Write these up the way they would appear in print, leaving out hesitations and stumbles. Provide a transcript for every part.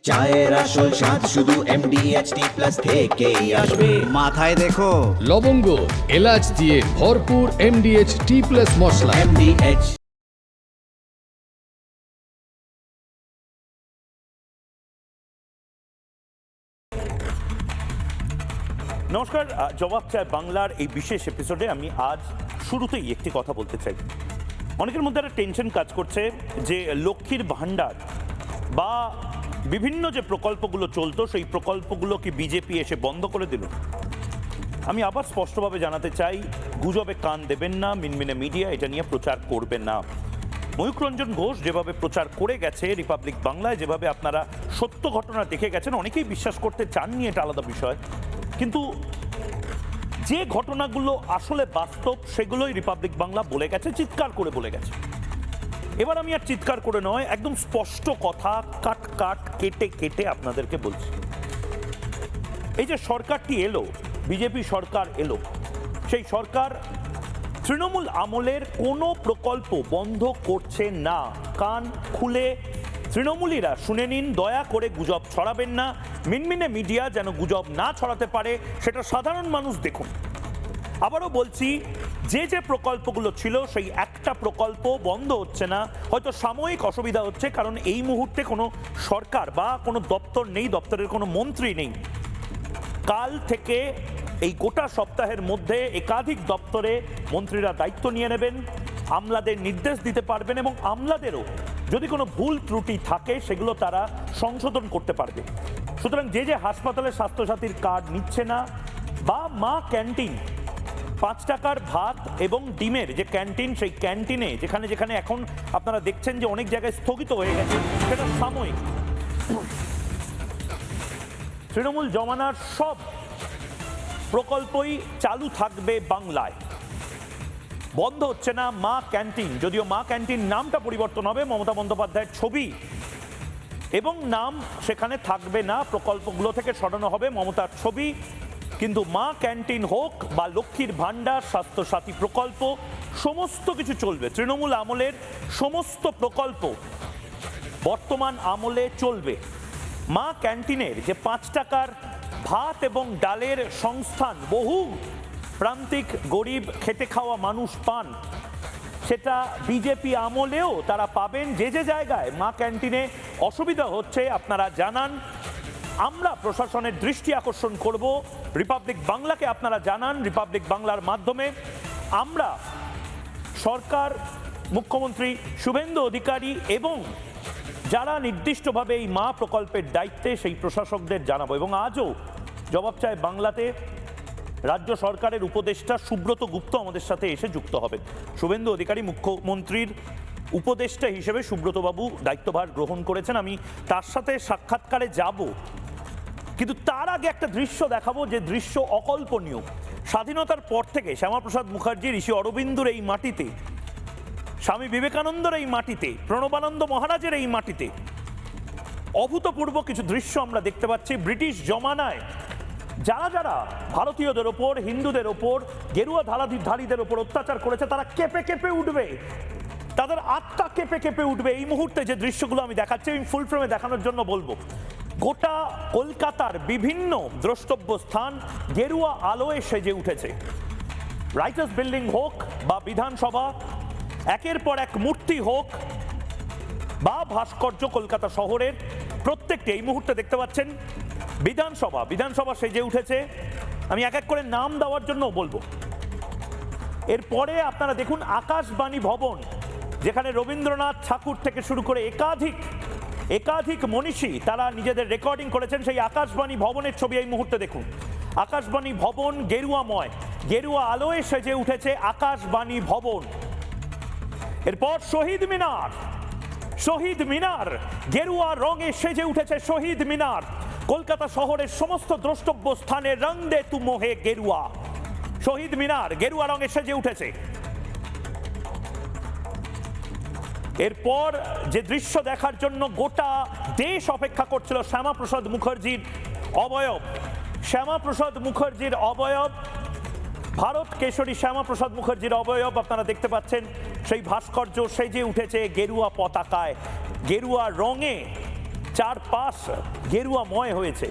চায়ের আসল স্বাদ শুধু MDHT প্লাস থেকেই আসবে। মাথায় দেখো লবঙ্গ এলাচ দিয়ে ভরপুর MDH টি প্লাস মশলা। MDH নমস্কার, জবাব চায় বাংলার এই বিশেষ এপিসোডে আমি আজ শুরুতেই একটি কথা বলতে চাই। অনেকের মধ্যে একটা টেনশন কাজ করছে যে লক্ষ্মীর ভাণ্ডার বা বিভিন্ন যে প্রকল্পগুলো চলতো সেই প্রকল্পগুলো কি বিজেপি এসে বন্ধ করে দিল। আমি আবার স্পষ্টভাবে জানাতে চাই, গুজবে কান দেবেন না, মিনমিনে মিডিয়া এটা নিয়ে প্রচার করবেন না। ময়ূখ রঞ্জন ঘোষ যেভাবে প্রচার করে গেছে রিপাবলিক বাংলায়, যেভাবে আপনারা সত্য ঘটনা দেখে গেছেন, অনেকেই বিশ্বাস করতে চাননি, এটা আলাদা বিষয়, কিন্তু যে ঘটনাগুলো আসলে বাস্তব সেগুলোই রিপাবলিক বাংলা বলে গেছে, চিৎকার করে বলে গেছে। এবার আমি আর চিৎকার করে নয়, একদম স্পষ্ট কথা কাট কাট কেটে কেটে আপনাদেরকে বলছি। এই যে সরকারটি এলো, বিজেপি সরকার এলো, সেই সরকার তৃণমূল আমলের কোনো প্রকল্প বন্ধ করছে না। কান খুলে তৃণমূলীরা শুনে নিন, দয়া করে গুজব ছড়াবেন না। মিনমিনে মিডিয়া যেন গুজব না ছড়াতে পারে সেটা সাধারণ মানুষ দেখুন। আবারও বলছি, যে যে প্রকল্পগুলো ছিল সেই একটা প্রকল্প বন্ধ হচ্ছে না। হয়তো সাময়িক অসুবিধা হচ্ছে, কারণ এই মুহূর্তে কোনো সরকার বা কোনো দপ্তর নেই, দপ্তরের কোনো মন্ত্রী নেই। কাল থেকে এই গোটা সপ্তাহের মধ্যে একাধিক দপ্তরে মন্ত্রীরা দায়িত্ব নিয়ে নেবেন, আমলাদের নির্দেশ দিতে পারবেন এবং আমলাদেরও যদি কোনো ভুল ত্রুটি থাকে সেগুলো তারা সংশোধন করতে পারবে। সুতরাং যে যে হাসপাতালে স্বাস্থ্যসাথীর কার্ড নিচ্ছে না, বা মা ক্যান্টিন 5 টাকার ভাত এবং ডিমের যে ক্যান্টিন, সেই ক্যান্টিনে যেখানে যেখানে এখন আপনারা দেখছেন যে অনেক জায়গায় স্থগিত হয়ে গেছে, সেটা সাময়িক। তৃণমূল জমানার সব প্রকল্পই চালু থাকবে বাংলায়, বন্ধ হচ্ছে না মা ক্যান্টিন। যদিও মা ক্যান্টিন নামটা পরিবর্তন হবে, মমতা বন্দ্যোপাধ্যায়ের ছবি এবং নাম সেখানে থাকবে না, প্রকল্পগুলো থেকে সরানো হবে মমতার ছবি, কিন্তু মা ক্যান্টিন হোক বা লক্ষ্মীর ভাণ্ডার, স্বাস্থ্যসাথী প্রকল্প, সমস্ত কিছু চলবে। তৃণমূল আমলের সমস্ত প্রকল্প বর্তমান আমলে চলবে। মা ক্যান্টিনের যে 5 টাকার ভাত এবং ডালের সংস্থান বহু প্রান্তিক গরিব খেটে খাওয়া মানুষ পান, সেটা বিজেপি আমলেও তারা পাবেন। যে যে জায়গায় মা ক্যান্টিনে অসুবিধা হচ্ছে আপনারা জানান, আমরা প্রশাসনের দৃষ্টি আকর্ষণ করব। রিপাবলিক বাংলাকে আপনারা জানান, রিপাবলিক বাংলার মাধ্যমে আমরা সরকার, মুখ্যমন্ত্রী শুভেন্দু অধিকারী এবং যারা নির্দিষ্টভাবে এই মা প্রকল্পের দায়িত্বে সেই প্রশাসকদের জানাবো। এবং আজও জবাব চায় বাংলাতে রাজ্য সরকারের উপদেষ্টা সুব্রত গুপ্ত আমাদের সাথে এসে যুক্ত হবেন। শুভেন্দু অধিকারী মুখ্যমন্ত্রীর উপদেষ্টা হিসেবে সুব্রতবাবু দায়িত্বভার গ্রহণ করেছেন, আমি তার সাথে সাক্ষাৎকারে যাব, কিন্তু তার আগে একটা দৃশ্য দেখাবো যে দৃশ্য অকল্পনীয়। স্বাধীনতার পর থেকে শ্যামাপ্রসাদ মুখার্জি, ঋষি অরবিন্দুর এই মাটিতে, স্বামী বিবেকানন্দর এই মাটিতে, প্রণবানন্দ মহারাজের এই মাটিতে অভূতপূর্ব কিছু দৃশ্য আমরা দেখতে পাচ্ছি। ব্রিটিশ জমানায় যারা যারা ভারতীয়দের ওপর, হিন্দুদের ওপর, গেরুয়া ধারীদের ওপর অত্যাচার করেছে, তারা কেঁপে কেঁপে উঠবে, তাদের আত্মা কেঁপে কেঁপে উঠবে। এই মুহূর্তে যে দৃশ্যগুলো আমি দেখাচ্ছি, আমি ফুল ফ্রেমে দেখানোর জন্য বলবো, গোটা কলকাতার বিভিন্ন দ্রষ্টব্য স্থান গেরুয়া আলোয় সেজে উঠেছে। রাইটার্স বিল্ডিং হোক বা বিধানসভা, একের পর এক মূর্তি হোক বা ভাস্কর্য কলকাতা শহরের প্রত্যেকটি, এই মুহূর্তে দেখতে পাচ্ছেন বিধানসভা সেজে উঠেছে। আমি এক এক করে নাম দেওয়ার জন্য বলবো। এরপরে আপনারা দেখুন আকাশবাণী ভবন, যেখানে রবীন্দ্রনাথ ঠাকুর থেকে শুরু করে একাধিক মনীষী তারা নিজেদের রেকর্ডিং করেছেন, সেই আকাশবাণী ভবনের ছবি এই মুহূর্তে দেখুন। আকাশবাণী ভবন গেরুয়াময়, গেরুয়া আলোয় সেজে উঠেছে আকাশবাণী ভবন। এরপর শহীদ মিনার গেরুয়া রঙে সেজে উঠেছে শহীদ মিনার। কলকাতা শহরের সমস্ত দ্রষ্টব্য স্থানে রং দে তু মোহে গেরুয়া, শহীদ মিনার গেরুয়া রঙে সেজে উঠেছে। এরপর যে দৃশ্য দেখার জন্য গোটা দেশ অপেক্ষা করছিল, শ্যামাপ্রসাদ মুখার্জির অবয়ব, ভারত কেশরী শ্যামাপ্রসাদ মুখার্জির অবয়ব আপনারা দেখতে পাচ্ছেন। সেই ভাস্কর্য সেজে উঠেছে গেরুয়া পতাকায়, গেরুয়া রঙে চারপাশ গেরুয়াময় হয়েছে।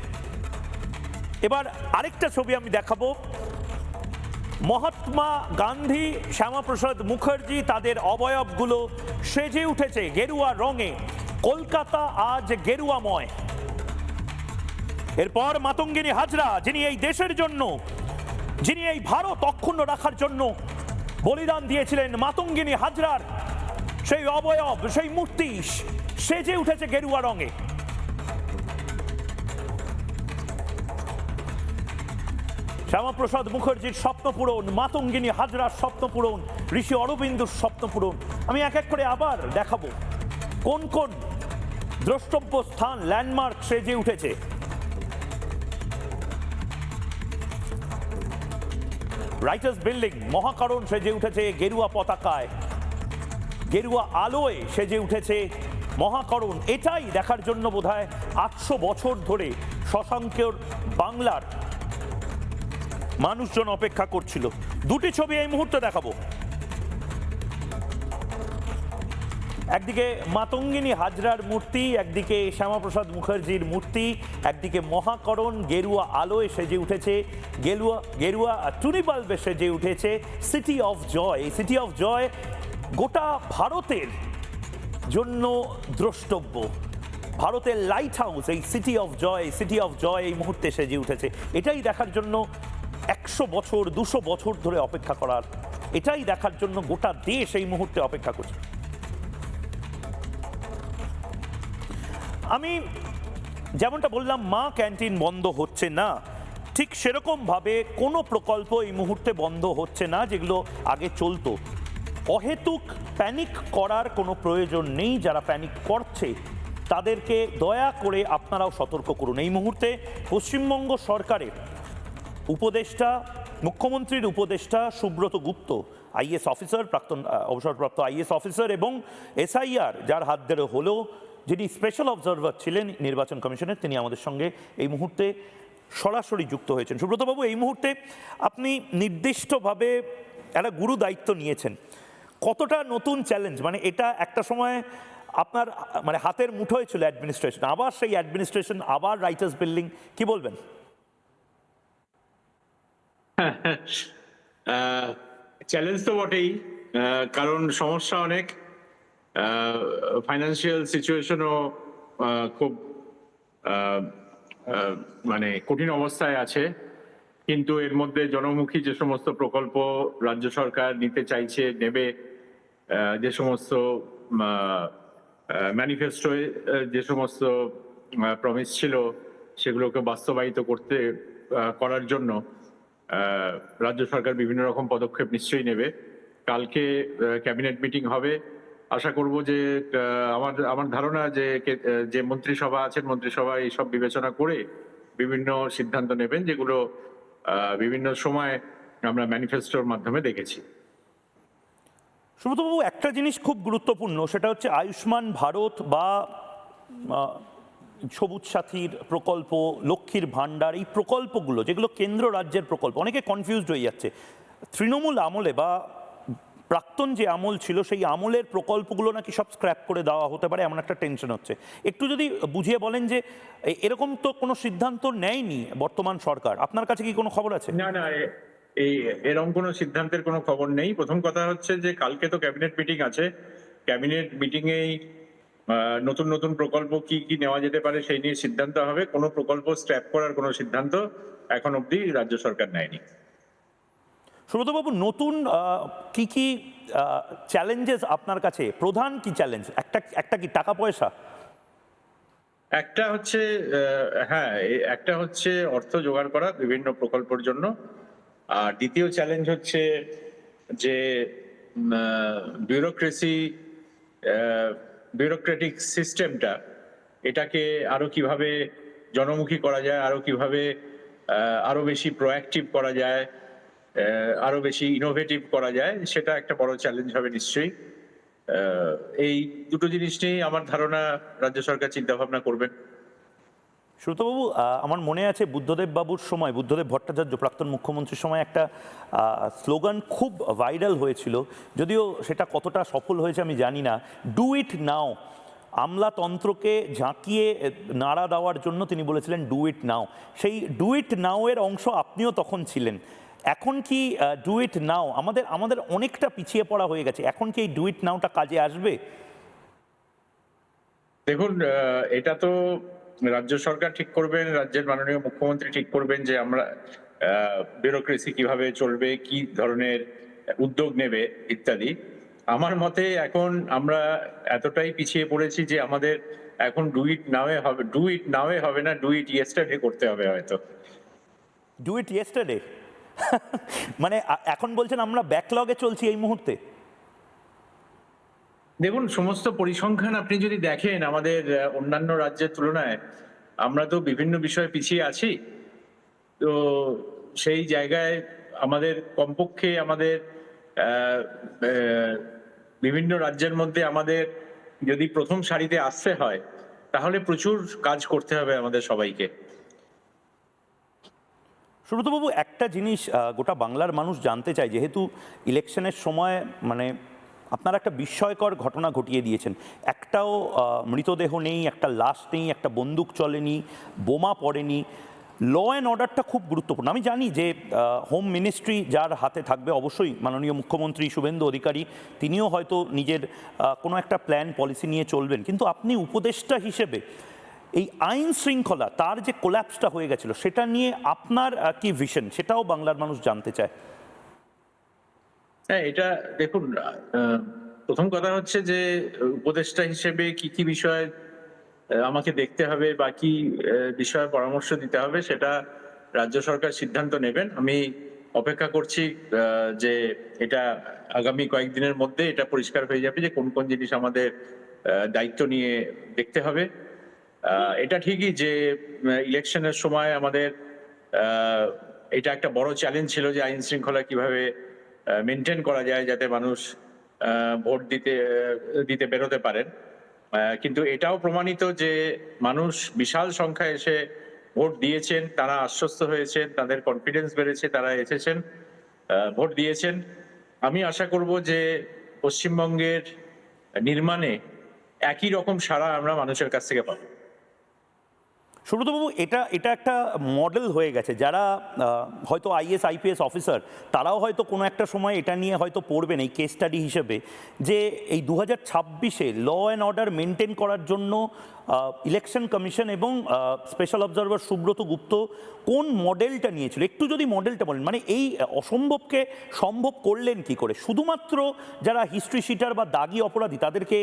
এবার আরেকটা ছবি আমি দেখাবো। মহাত্মা গান্ধী, শ্যামাপ্রসাদ মুখার্জি, তাদের অবয়বগুলো সেজে উঠেছে গেরুয়া রঙে। কলকাতা আজ গেরুয়াময়। এরপর মাতঙ্গিনী হাজরা, যিনি এই দেশের জন্য, যিনি এই ভারত অক্ষুণ্ণ রাখার জন্য বলিদান দিয়েছিলেন, মাতঙ্গিনী হাজরার সেই অবয়ব, সেই মূর্তি সেজে উঠেছে গেরুয়া রঙে। শ্যামাপ্রসাদ মুখার্জির স্বপ্ন পূরণ, মাতঙ্গিনী হাজরার স্বপ্ন পূরণ, ঋষি অরবিন্দুর স্বপ্ন পূরণ। আমি এক এক করে আবার দেখাবো কোন কোন দ্রষ্টব্য স্থান, ল্যান্ডমার্ক সেজে উঠেছে। রাইটার্স বিল্ডিং, মহাকরণ সেজে উঠেছে গেরুয়া পতাকায়, গেরুয়া আলোয় সেজে উঠেছে মহাকরণ। এটাই দেখার জন্য বোধহয় 800 বছর ধরে শশাঙ্কের বাংলার মানুষজন অপেক্ষা করছিল। দুটি ছবি এই মুহূর্তে দেখাবো। একদিকে মাতঙ্গিনী হাজরার মূর্তি, একদিকে শ্যামাপ্রসাদ মুখার্জির মূর্তি, একদিকে মহাকরণ গেরুয়া আলোয় সেজে উঠেছে, গেরুয়া টুনি বাল্বে সেজে উঠেছে সিটি অফ জয়। এই সিটি অফ জয় গোটা ভারতের জন্য দ্রষ্টব্য, ভারতের লাইট হাউস। এই সিটি অফ জয় এই মুহূর্তে সেজে উঠেছে। এটাই দেখার জন্য 100 বছর 200 বছর ধরে অপেক্ষা করার, এটাই দেখার জন্য গোটা দেশ এই মুহূর্তে অপেক্ষা করছে। আমি যেমনটা বললাম, মা ক্যান্টিন বন্ধ হচ্ছে না, ঠিক সেরকম ভাবে কোনো প্রকল্প এই মুহূর্তে বন্ধ হচ্ছে না যেগুলো আগে চলতো। অহেতুক প্যানিক করার কোনো প্রয়োজন নেই। যারা প্যানিক করছে তাদেরকে দয়া করে আপনারাও সতর্ক করুন। এই মুহূর্তে পশ্চিমবঙ্গ সরকারের উপদেষ্টা, মুখ্যমন্ত্রীর উপদেষ্টা সুব্রত গুপ্ত, আইএস অফিসার, প্রাক্তন অবসরপ্রাপ্ত আইএস অফিসার, এবং এসআইআর যার হাত ধরে হলো, যিনি স্পেশাল অবজারভার ছিলেন নির্বাচন কমিশনের, তিনি আমাদের সঙ্গে এই মুহূর্তে সরাসরি যুক্ত হয়েছেন। সুব্রতবাবু, এই মুহূর্তে আপনি নির্দিষ্টভাবে একটা গুরু দায়িত্ব নিয়েছেন, কতটা নতুন চ্যালেঞ্জ? মানে এটা একটা সময় আপনার মানে হাতের মুঠোয় ছিল অ্যাডমিনিস্ট্রেশন, আবার সেই অ্যাডমিনিস্ট্রেশন, আবার রাইটার্স বিল্ডিং, কি বলবেন? চ্যালেঞ্জ তো বটেই, কারণ সমস্যা অনেক, ফাইন্যান্সিয়াল সিচুয়েশনও খুব মানে কঠিন অবস্থায় আছে। কিন্তু এর মধ্যে জনমুখী যে সমস্ত প্রকল্প রাজ্য সরকার নিতে চাইছে, নেবে, যে সমস্ত ম্যানিফেস্টোয় যে সমস্ত প্রমিস ছিল সেগুলোকে বাস্তবায়িত করার জন্য রাজ্য সরকার বিভিন্ন রকম পদক্ষেপ নিশ্চয়ই নেবে। কালকে ক্যাবিনেট মিটিং হবে। আশা করব যে আমার ধারণা যে মন্ত্রিসভা আছেন, মন্ত্রিসভা এইসব বিবেচনা করে বিভিন্ন সিদ্ধান্ত নেবেন, যেগুলো বিভিন্ন সময় আমরা ম্যানিফেস্টোর মাধ্যমে দেখেছি। সুব্রতবাবু, একটা জিনিস খুব গুরুত্বপূর্ণ, সেটা হচ্ছে আয়ুষ্মান ভারত বা সবুজ সাথীর প্রকল্প, লক্ষ্মীর ভাণ্ডার, এই প্রকল্পগুলো যেগুলো কেন্দ্র রাজ্যের প্রকল্প, অনেকে কনফিউজড হয়ে যাচ্ছে। তৃণমূল আমলে বা প্রাক্তন যে আমল ছিল, সেই আমলের প্রকল্পগুলো নাকি সব স্ক্র্যাপ করে দেওয়া হতে পারে, এমন একটা টেনশন হচ্ছে। একটু যদি বুঝিয়ে বলেন যে এরকম তো কোনো সিদ্ধান্ত নেয়নি বর্তমান সরকার, আপনার কাছে কি কোনো খবর আছে? না, এরকম কোনো সিদ্ধান্তের কোনো খবর নেই। প্রথম কথা হচ্ছে যে কালকে তো ক্যাবিনেট মিটিং আছে, ক্যাবিনেট মিটিংয়েই নতুন নতুন প্রকল্প কি কি নেওয়া যেতে পারে সেই নিয়ে সিদ্ধান্ত হবে। কোনো প্রকল্প স্ক্র্যাপ করার কোনো সিদ্ধান্ত এখন অবধি রাজ্য সরকার নেয়নি। সুব্রতবাবু, নতুন কি কি চ্যালেঞ্জেস আপনার কাছে? প্রধান কি চ্যালেঞ্জ? একটা কি টাকা পয়সা? একটা হচ্ছে অর্থ জোগাড় করা বিভিন্ন প্রকল্পের জন্য, আর দ্বিতীয় চ্যালেঞ্জ হচ্ছে যে বিউরোক্রেটিক সিস্টেমটা, এটাকে আরো কিভাবে জনমুখী করা যায়, আরো কিভাবে আরো বেশি প্রোঅ্যাক্টিভ করা যায়, আরো বেশি ইনোভেটিভ করা যায়, সেটা একটা বড় চ্যালেঞ্জ হবে নিশ্চয়ই। এই দুটো জিনিস নিয়ে আমার ধারণা রাজ্য সরকার চিন্তা ভাবনা করবেন। সুব্রতবাবু, আমার মনে আছে বুদ্ধদেব বাবুর সময়, বুদ্ধদেব ভট্টাচার্য প্রাক্তন মুখ্যমন্ত্রীর সময় একটা স্লোগান খুব ভাইরাল হয়েছিল, যদিও সেটা কতটা সফল হয়েছে আমি জানি না, ডু ইট নাও। আমলাতন্ত্রকে ঝাঁকিয়ে নাড়া দেওয়ার জন্য তিনি বলেছিলেন ডু ইট নাও। সেই ডু ইট নাও এর অংশ আপনিও তখন ছিলেন। এখন কি ডু ইট নাও আমাদের অনেকটা পিছিয়ে পড়া হয়ে গেছে, এখন কি এই ডু ইট নাওটা কাজে আসবে? দেখুন, এটা তো রাজ্য সরকার ঠিক করবেন, রাজ্যের মাননীয় মুখ্যমন্ত্রী ঠিক করবেন যে আমরা ব্যুরোক্রেসি কিভাবে চলবে, কি ধরনের উদ্যোগ নেবে ইত্যাদি। আমার মতে এখন আমরা এতটাই পিছিয়ে পড়েছি যে আমাদের এখন ডু ইট নাওয়ে হবে না, ডু ইট ইয়েস্টারডে করতে হবে হয়তো। ডু ইট ইয়েস্টারডে মানে এখন বলছেন আমরা ব্যাকলগে চলছি এই মুহূর্তে? দেখুন, সমস্ত পরিসংখ্যান আপনি যদি দেখেন আমাদের অন্যান্য রাজ্যের তুলনায় আমরা তো বিভিন্ন বিষয়ে পিছিয়ে আছি। তো সেই জায়গায় আমাদের কমপক্ষে আমাদের আহ, আহ, বিভিন্ন রাজ্যের মধ্যে আমাদের যদি প্রথম সারিতে আসতে হয় তাহলে প্রচুর কাজ করতে হবে আমাদের সবাইকে। সুব্রতবাবু, একটা জিনিস গোটা বাংলার মানুষ জানতে চায়, যেহেতু ইলেকশনের সময় মানে আপনারা একটা বিস্ময়কর ঘটনা ঘটিয়ে দিয়েছেন। একটাও মৃতদেহ নেই, একটা লাশ নেই, একটা বন্দুক চলেনি, বোমা পড়েনি। ল অ্যান্ড অর্ডারটা খুব গুরুত্বপূর্ণ। আমি জানি যে হোম মিনিস্ট্রি যার হাতে থাকবে, অবশ্যই মাননীয় মুখ্যমন্ত্রী শুভেন্দু অধিকারী তিনিও হয়তো নিজের কোনো একটা প্ল্যান পলিসি নিয়ে চলবেন, কিন্তু আপনি উপদেষ্টা হিসেবে এই আইন শৃঙ্খলা তার যে কোল্যাপসটা হয়ে গেছিল সেটা নিয়ে আপনার কি ভিশন, সেটাও বাংলার মানুষ জানতে চায়। হ্যাঁ, এটা দেখুন, প্রথম কথা হচ্ছে যে উপদেষ্টা হিসেবে কি কি বিষয় আমাকে দেখতে হবে বা কি বিষয়ে পরামর্শ দিতে হবে সেটা রাজ্য সরকার সিদ্ধান্ত নেবেন। আমি অপেক্ষা করছি যে এটা আগামী কয়েকদিনের মধ্যে এটা পরিষ্কার হয়ে যাবে যে কোন কোন জিনিস আমাদের দায়িত্ব নিয়ে দেখতে হবে। এটা ঠিকই যে ইলেকশনের সময় আমাদের এটা একটা বড় চ্যালেঞ্জ ছিল যে আইন শৃঙ্খলা কিভাবে মেনটেন করা যায় যাতে মানুষ ভোট দিতে বেরোতে পারেন। কিন্তু এটাও প্রমাণিত যে মানুষ বিশাল সংখ্যায় এসে ভোট দিয়েছেন, তারা আশ্বস্ত হয়েছেন, তাদের কনফিডেন্স বেড়েছে, তারা এসেছেন, ভোট দিয়েছেন। আমি আশা করব যে পশ্চিমবঙ্গের নির্মাণে একই রকম সাড়া আমরা মানুষের কাছ থেকে পাবো। সুব্রতবাবু, এটা একটা মডেল হয়ে গেছে। যারা হয়তো আইএস আইপিএস অফিসার তারাও হয়তো কোনো একটা সময় এটা নিয়ে হয়তো পড়বেন এই কেস স্টাডি হিসেবে, যে এই 2026-এ ল অ্যান্ড অর্ডার মেনটেন করার জন্য ইলেকশন কমিশন এবং স্পেশাল অবজারভার সুব্রত গুপ্ত কোন মডেলটা নিয়েছিল, একটু যদি মডেলটা বলেন। মানে এই অসম্ভবকে সম্ভব করলেন কি করে? শুধুমাত্র যারা হিস্ট্রি শিটার বা দাগি অপরাধী তাদেরকে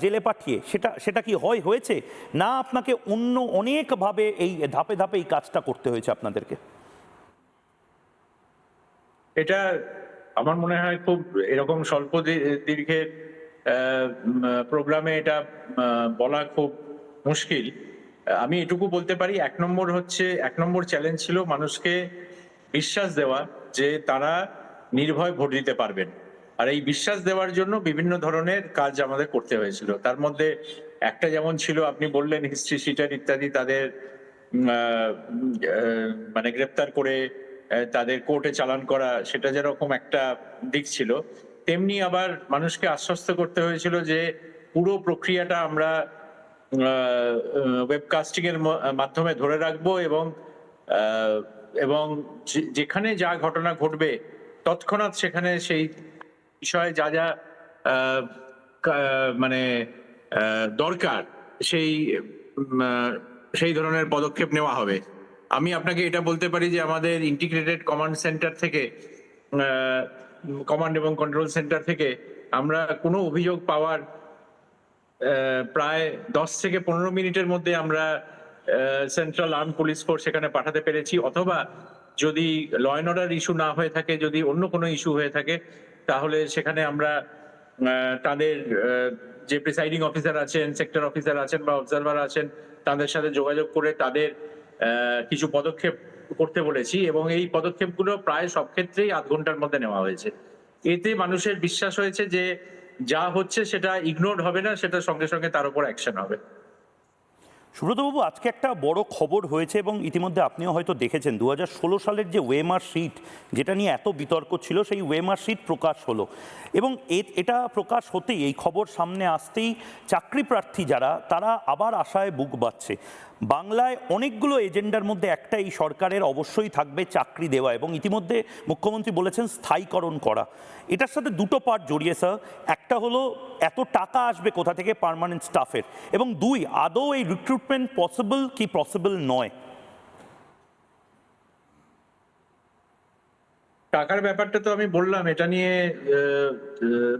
জেলে পাঠিয়ে সেটা কি হয়েছে, না আপনাকে অন্য অনেকভাবে এই ধাপে ধাপে এই কাজটা করতে হয়েছে আপনাদেরকে? এটা আমার মনে হয় খুব এরকম স্বল্প দীর্ঘের প্রোগ্রামে এটা বলা খুব মুশকিল। আমি এটুকু বলতে পারি, এক নম্বর চ্যালেঞ্জ ছিল মানুষকে বিশ্বাস দেওয়া যে তারা নির্ভয় ভোট দিতে পারবেন। আর এই বিশ্বাস দেওয়ার জন্য বিভিন্ন ধরনের কাজ আমাদের করতে হয়েছিল। তার মধ্যে একটা যেমন ছিল, আপনি বললেন হিস্ট্রি শিটার ইত্যাদি, তাদের মানে গ্রেপ্তার করে তাদের কোর্টে চালান করা, সেটা যেরকম একটা দিক ছিল, তেমনি আবার মানুষকে আশ্বস্ত করতে হয়েছিল যে পুরো প্রক্রিয়াটা আমরা ওয়েবকাস্টিং এর মাধ্যমে ধরে রাখবো এবং যেখানে যা ঘটনা ঘটবে তৎক্ষণাৎ সেখানে সেই বিষয়ে যা যা মানে দরকার সেই ধরনের পদক্ষেপ নেওয়া হবে। আমি আপনাকে এটা বলতে পারি যে আমাদের ইন্টিগ্রেটেড কমান্ড সেন্টার থেকে, কমান্ড এবং কন্ট্রোল সেন্টার থেকে আমরা কোনো অভিযোগ পাওয়ার প্রায় 10 থেকে 15 মিনিটের মধ্যে আমরা সেন্ট্রাল আর্ম পুলিশ ফোর্স সেখানে পাঠাতে পেরেছি। অথবা যদি ল অ্যান্ড অর্ডার ইস্যু না হয়ে থাকে, যদি অন্য কোনো ইস্যু হয়ে থাকে, তাহলে সেখানে আমরা তাদের যে প্রিসাইডিং অফিসার আছেন, সেক্টর অফিসার আছেন বা অবজারভার আছেন, তাদের সাথে যোগাযোগ করে তাদের কিছু পদক্ষেপ করতে বলেছি এবং এই পদক্ষেপগুলো প্রায় সব ক্ষেত্রেই আধ ঘন্টার মধ্যে নেওয়া হয়েছে। এতে মানুষের বিশ্বাস হয়েছে যে যা হচ্ছে সেটা ইগনোরড হবে না, সেটা সঙ্গে সঙ্গে তার উপর অ্যাকশন হবে। সুব্রতবাবু, আজকে একটা বড় খবর হয়েছে এবং ইতিমধ্যে আপনিও হয়তো দেখেছেন, 2016 সালের যে ওয়েমার শিট, যেটা নিয়ে এত বিতর্ক ছিল, সেই ওয়েমার শিট প্রকাশ হলো এবং এটা প্রকাশ হতেই, এই খবর সামনে আসতেই চাকরি প্রার্থী যারা, তারা আবার আশায় বুক বাঁধছে। বাংলায় অনেকগুলো এজেন্ডার মধ্যে একটা এই সরকারের অবশ্যই থাকবে চাকরি দেওয়া, এবং ইতিমধ্যে মুখ্যমন্ত্রী বলেছেন স্থায়ীকরণ করা। এটার সাথে দুটো পার্ট জড়িয়ে স্যার। একটা হলো এত টাকা আসবে কোথা থেকে পার্মানেন্ট স্টাফের, এবং দুই, আদৌ এই রিক্রুটমেন্ট পসিবল কি পসিবল নয়? টাকার ব্যাপারটা তো আমি বললাম, এটা নিয়ে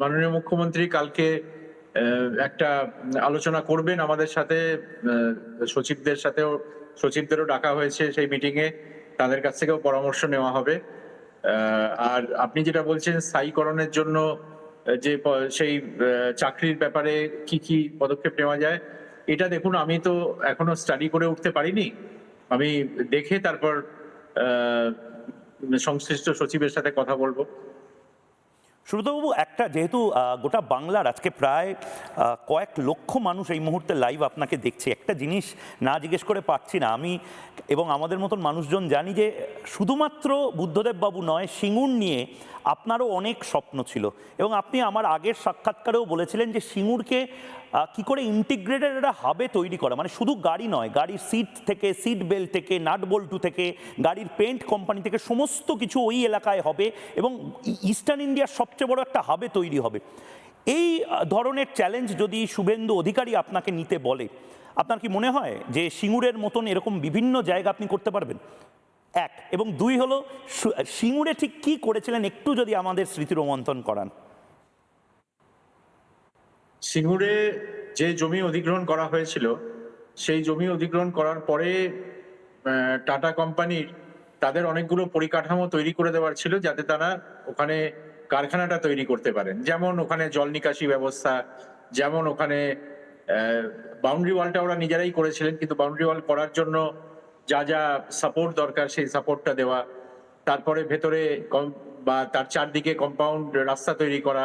মাননীয় মুখ্যমন্ত্রী কালকে একটা আলোচনা করবেন আমাদের সাথে, সচিবদেরও ডাকা হয়েছে সেই মিটিং এ, তাদের কাছ থেকেও পরামর্শ নেওয়া হবে। আর আপনি যেটা বলছেন স্থায়ীকরণের জন্য যে সেই চাকরির ব্যাপারে কি কি পদক্ষেপ নেওয়া যায়, এটা দেখুন, আমি তো এখনো স্টাডি করে উঠতে পারিনি। আমি দেখে তারপর সংশ্লিষ্ট সচিবের সাথে কথা বলবো। সুব্রতবাবু, একটা, যেহেতু গোটা বাংলার আজকে প্রায় কয়েক লক্ষ মানুষ এই মুহূর্তে লাইভ আপনাকে দেখছে, একটা জিনিস না জিজ্ঞেস করে পারছি না আমি, এবং আমাদের মতন মানুষজন জানি যে শুধুমাত্র বুদ্ধদেব বাবু নয়, সিঙ্গুর নিয়ে আপনারও অনেক স্বপ্ন ছিল, এবং আপনি আমার আগের সাক্ষাৎকারেও বলেছিলেন যে সিঙ্গুরকে কি করে ইন্টিগ্রেটেড একটা হাবে তৈরি করা, মানে শুধু গাড়ি নয়, গাড়ির সিট থেকে, সিট বেল্ট থেকে, নাট বল্টু থেকে, গাড়ির পেন্ট কোম্পানি থেকে, সমস্ত কিছু ওই এলাকায় হবে এবং ইস্টার্ন ইন্ডিয়ার সবচেয়ে বড় একটা হাবে তৈরি হবে। এই ধরনের চ্যালেঞ্জ যদি শুভেন্দু অধিকারী আপনাকে নিতে বলে, আপনার কি মনে হয় যে সিঙ্গুরের মতন এরকম বিভিন্ন জায়গা আপনি করতে পারবেন? এক, এবং দুই হলো, সিঙ্গুরে ঠিক কি করেছিলেন একটু যদি আমাদের স্মৃতি রোমন্থন করান। সিঙ্গুরে যে জমি অধিগ্রহণ করা হয়েছিল, সেই জমি অধিগ্রহণ করার পরে টাটা কোম্পানির তাদের অনেকগুলো পরিকাঠামো তৈরি করে দেওয়ার ছিল, যাতে তারা ওখানে কারখানাটা তৈরি করতে পারেন। যেমন ওখানে জল নিকাশি ব্যবস্থা, যেমন ওখানে বাউন্ডারি ওয়ালটা ওরা নিজেরাই করেছিলেন, কিন্তু বাউন্ডারি ওয়াল করার জন্য যা যা সাপোর্ট দরকার সেই সাপোর্টটা দেওয়া, তারপরে ভেতরে বা তার চারদিকে কম্পাউন্ড রাস্তা তৈরি করা,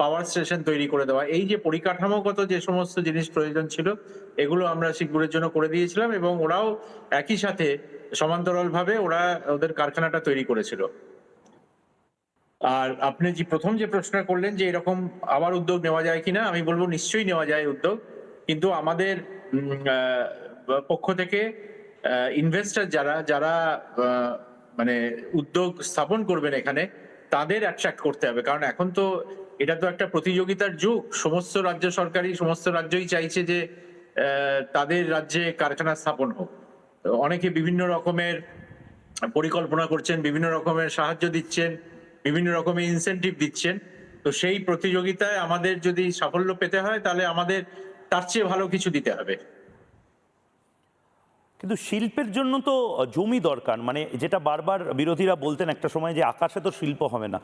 পাওয়ার স্টেশন তৈরি করে দেওয়া, এই যে পরিকাঠামোগত যে সমস্ত জিনিস প্রয়োজন ছিল, এগুলো আমরা সিঙ্গুরের জন্য করে দিয়েছিলাম, এবং ওরাও একই সাথে সমান্তরালভাবে ওরা ওদের কারখানাটা তৈরি করেছিল। আর আপনি যে প্রথম যে প্রশ্ন করলেন যে এরকম আবার উদ্যোগ নেওয়া যায় কিনা, আমি বলবো নিশ্চয়ই নেওয়া যায় উদ্যোগ, কিন্তু আমাদের পক্ষ থেকে ইনভেস্টর যারা যারা মানে উদ্যোগ স্থাপন করবেন এখানে, তাদের অ্যাট্রাক্ট করতে হবে। কারণ এখন তো এটা তো একটা প্রতিযোগিতার যুগ, সমস্ত রাজ্যই চাইছে যে তাদের রাজ্যে কারখানা স্থাপন হোক। অনেকে বিভিন্ন রকমের পরিকল্পনা করছেন, বিভিন্ন রকমের সাহায্য দিচ্ছেন, বিভিন্ন রকমের ইনসেনটিভ দিচ্ছেন। তো সেই প্রতিযোগিতায় আমাদের যদি সাফল্য পেতে হয়, তাহলে আমাদের তার চেয়ে ভালো কিছু দিতে হবে। কিন্তু শিল্পের জন্য তো জমি দরকার, মানে যেটা বারবার বিরোধীরা বলতেন একটা সময়, যে আকাশে তো শিল্প হবে না।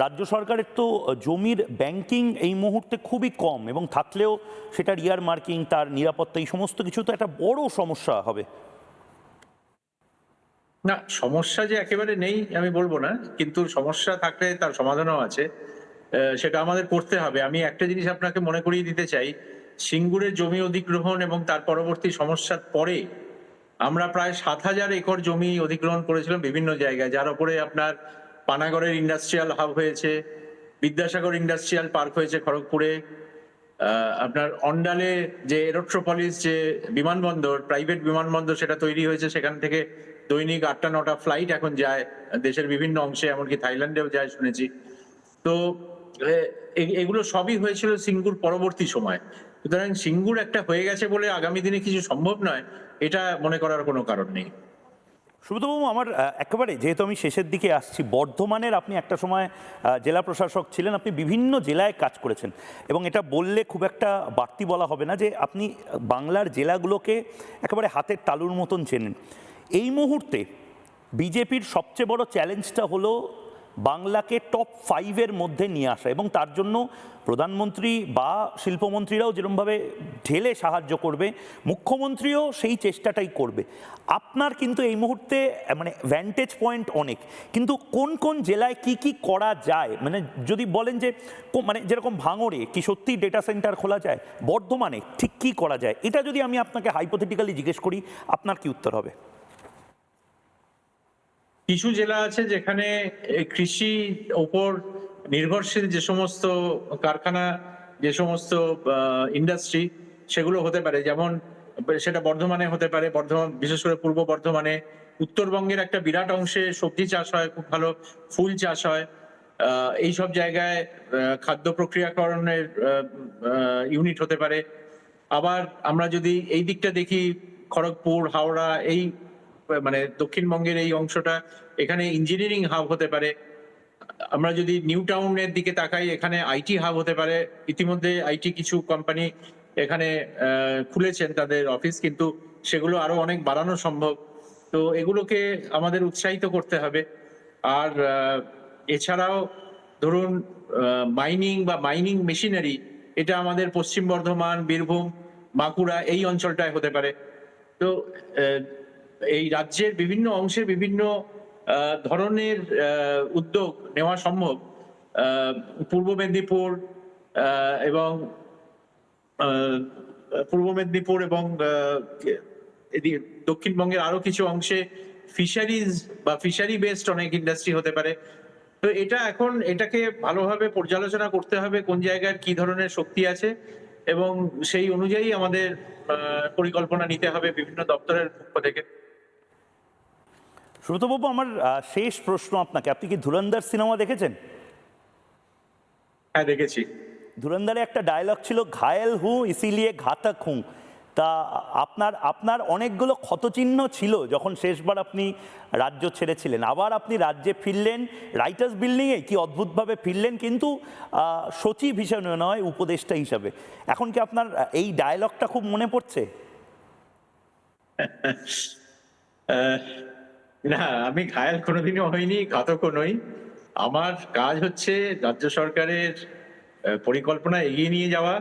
রাজ্য সরকারের তো জমির ব্যাংকিং এই মুহূর্তে খুবই কম, এবং থাকলেও সেটার ইয়ার মার্কিং, তার নিরাপত্তা, এই সমস্ত কিছু তো একটা বড় সমস্যা হবে। না, সমস্যা যে একেবারে নেই আমি বলবো না, কিন্তু সমস্যা থাকলে তার সমাধানও আছে, সেটা আমাদের করতে হবে। আমি একটা জিনিস আপনাকে মনে করিয়ে দিতে চাই, সিঙ্গুরের জমি অধিগ্রহণ এবং তার পরবর্তী সমস্যার পরে আমরা প্রায় 7,000 একর জমি অধিগ্রহণ করেছিলাম বিভিন্ন জায়গায়, যার উপরে আপনার পানাগড়ের ইন্ডাস্ট্রিয়াল হাব হয়েছে, বিদ্যাসাগর ইন্ডাস্ট্রিয়াল পার্ক হয়েছে খড়গপুরে, আপনার অন্ডালে যে এরোট্রোপলিস যে বিমানবন্দর, প্রাইভেট বিমানবন্দর, সেটা তৈরি হয়েছে। সেখান থেকে দৈনিক 8টা-9টা ফ্লাইট এখন যায় দেশের বিভিন্ন অংশে, এমনকি থাইল্যান্ডেও যায় শুনেছি। তো এগুলো সবই হয়েছিল সিঙ্গুর পরবর্তী সময়। সুতরাং সিঙ্গুর একটা হয়ে গেছে বলে আগামী দিনে কিছু সম্ভব নয়, এটা মনে করার কোনো কারণ নেই। সুব্রতবাবু, আমার একেবারে, যেহেতু আমি শেষের দিকে আসছি, বর্ধমানের আপনি একটা সময় জেলা প্রশাসক ছিলেন, আপনি বিভিন্ন জেলায় কাজ করেছেন, এবং এটা বললে খুব একটা বাড়তি বলা হবে না যে আপনি বাংলার জেলাগুলোকে একেবারে হাতের তালুর মতন চেনেন। এই মুহূর্তে বিজেপির সবচেয়ে বড় চ্যালেঞ্জটা হলো বাংলাকে টপ 5-এর মধ্যে নিয়ে আসা, এবং তার জন্য প্রধানমন্ত্রী বা শিল্পমন্ত্রীরাও যেরকমভাবে ঢেলে সাহায্য করবে, মুখ্যমন্ত্রীও সেই চেষ্টাটাই করবে। আপনার কিন্তু এই মুহূর্তে মানে ভ্যান্টেজ পয়েন্ট অনেক, কিন্তু কোন কোন জেলায় কি কি করা যায়, মানে যদি বলেন যে মানে যেরকম ভাঙড়ে কি সত্যি ডেটা সেন্টার খোলা যায়, বর্ধমানে ঠিক কি করা যায়, এটা যদি আমি আপনাকে হাইপোথেটিক্যালি জিজ্ঞেস করি, আপনার কি উত্তর হবে? কিছু জেলা আছে যেখানে কৃষি ওপর নির্ভরশীল যে সমস্ত কারখানা, যে সমস্ত ইন্ডাস্ট্রি, সেগুলো হতে পারে, যেমন সেটা বর্ধমানে হতে পারে, বর্ধমান বিশেষ করে পূর্ব বর্ধমানে। উত্তরবঙ্গের একটা বিরাট অংশে সবজি চাষ হয়, খুব ভালো ফুল চাষ হয়। এই সব জায়গায় খাদ্য প্রক্রিয়াকরণের ইউনিট হতে পারে। আবার আমরা যদি এই দিকটা দেখি, খড়গপুর, হাওড়া, এই মানে দক্ষিণবঙ্গের এই অংশটা, এখানে ইঞ্জিনিয়ারিং হাব হতে পারে। আমরা যদি নিউ টাউনের দিকে তাকাই, এখানে আইটি হাব হতে পারে। ইতিমধ্যে আইটি কিছু কোম্পানি এখানে খুলেছেন তাদের অফিস, কিন্তু সেগুলো আরো অনেক বাড়ানো সম্ভব। তো এগুলোকে আমাদের উৎসাহিত করতে হবে। আর এছাড়াও ধরুন মাইনিং বা মাইনিং মেশিনারি, এটা আমাদের পশ্চিম বর্ধমান, বীরভূম, বাঁকুড়া এই অঞ্চলটায় হতে পারে। তো এই রাজ্যের বিভিন্ন অংশে বিভিন্ন ধরনের উদ্যোগ নেওয়া সম্ভব। পূর্ব মেদিনীপুর এবং দক্ষিণবঙ্গের আরো কিছু অংশে ফিশারিজ বা ফিশারি বেসড অনেক ইন্ডাস্ট্রি হতে পারে। তো এটাকে ভালোভাবে পর্যালোচনা করতে হবে, কোন জায়গায় কি ধরনের শক্তি আছে, এবং সেই অনুযায়ী আমাদের পরিকল্পনা নিতে হবে বিভিন্ন দপ্তরের পক্ষ থেকে। সুব্রতবাবু, আমার শেষ প্রশ্ন আপনাকে, আপনি কি ধুরন্ধর সিনেমা দেখেছেন? হ্যাঁ, দেখেছি। ধুরন্ধরে একটা ডায়লগ ছিল, ঘায়েল হু ইসিলিয়ে ঘাতক হু। তা আপনার অনেকগুলো ক্ষতচিহ্ন ছিল যখন শেষবার আপনি রাজ্য ছেড়েছিলেন, আবার আপনি রাজ্যে ফিরলেন, রাইটার্স বিল্ডিংয়ে কি অদ্ভুতভাবে ফিরলেন, কিন্তু সচিব হিসেবে নয়, উপদেষ্টা হিসাবে। এখন কি আপনার এই ডায়লগটা খুব মনে পড়ছে? না, আমি ঘায়াল কোনোদিনও হইনি, ঘাতকও নই। আমার কাজ হচ্ছে রাজ্য সরকারের পরিকল্পনা এগিয়ে নিয়ে যাওয়া।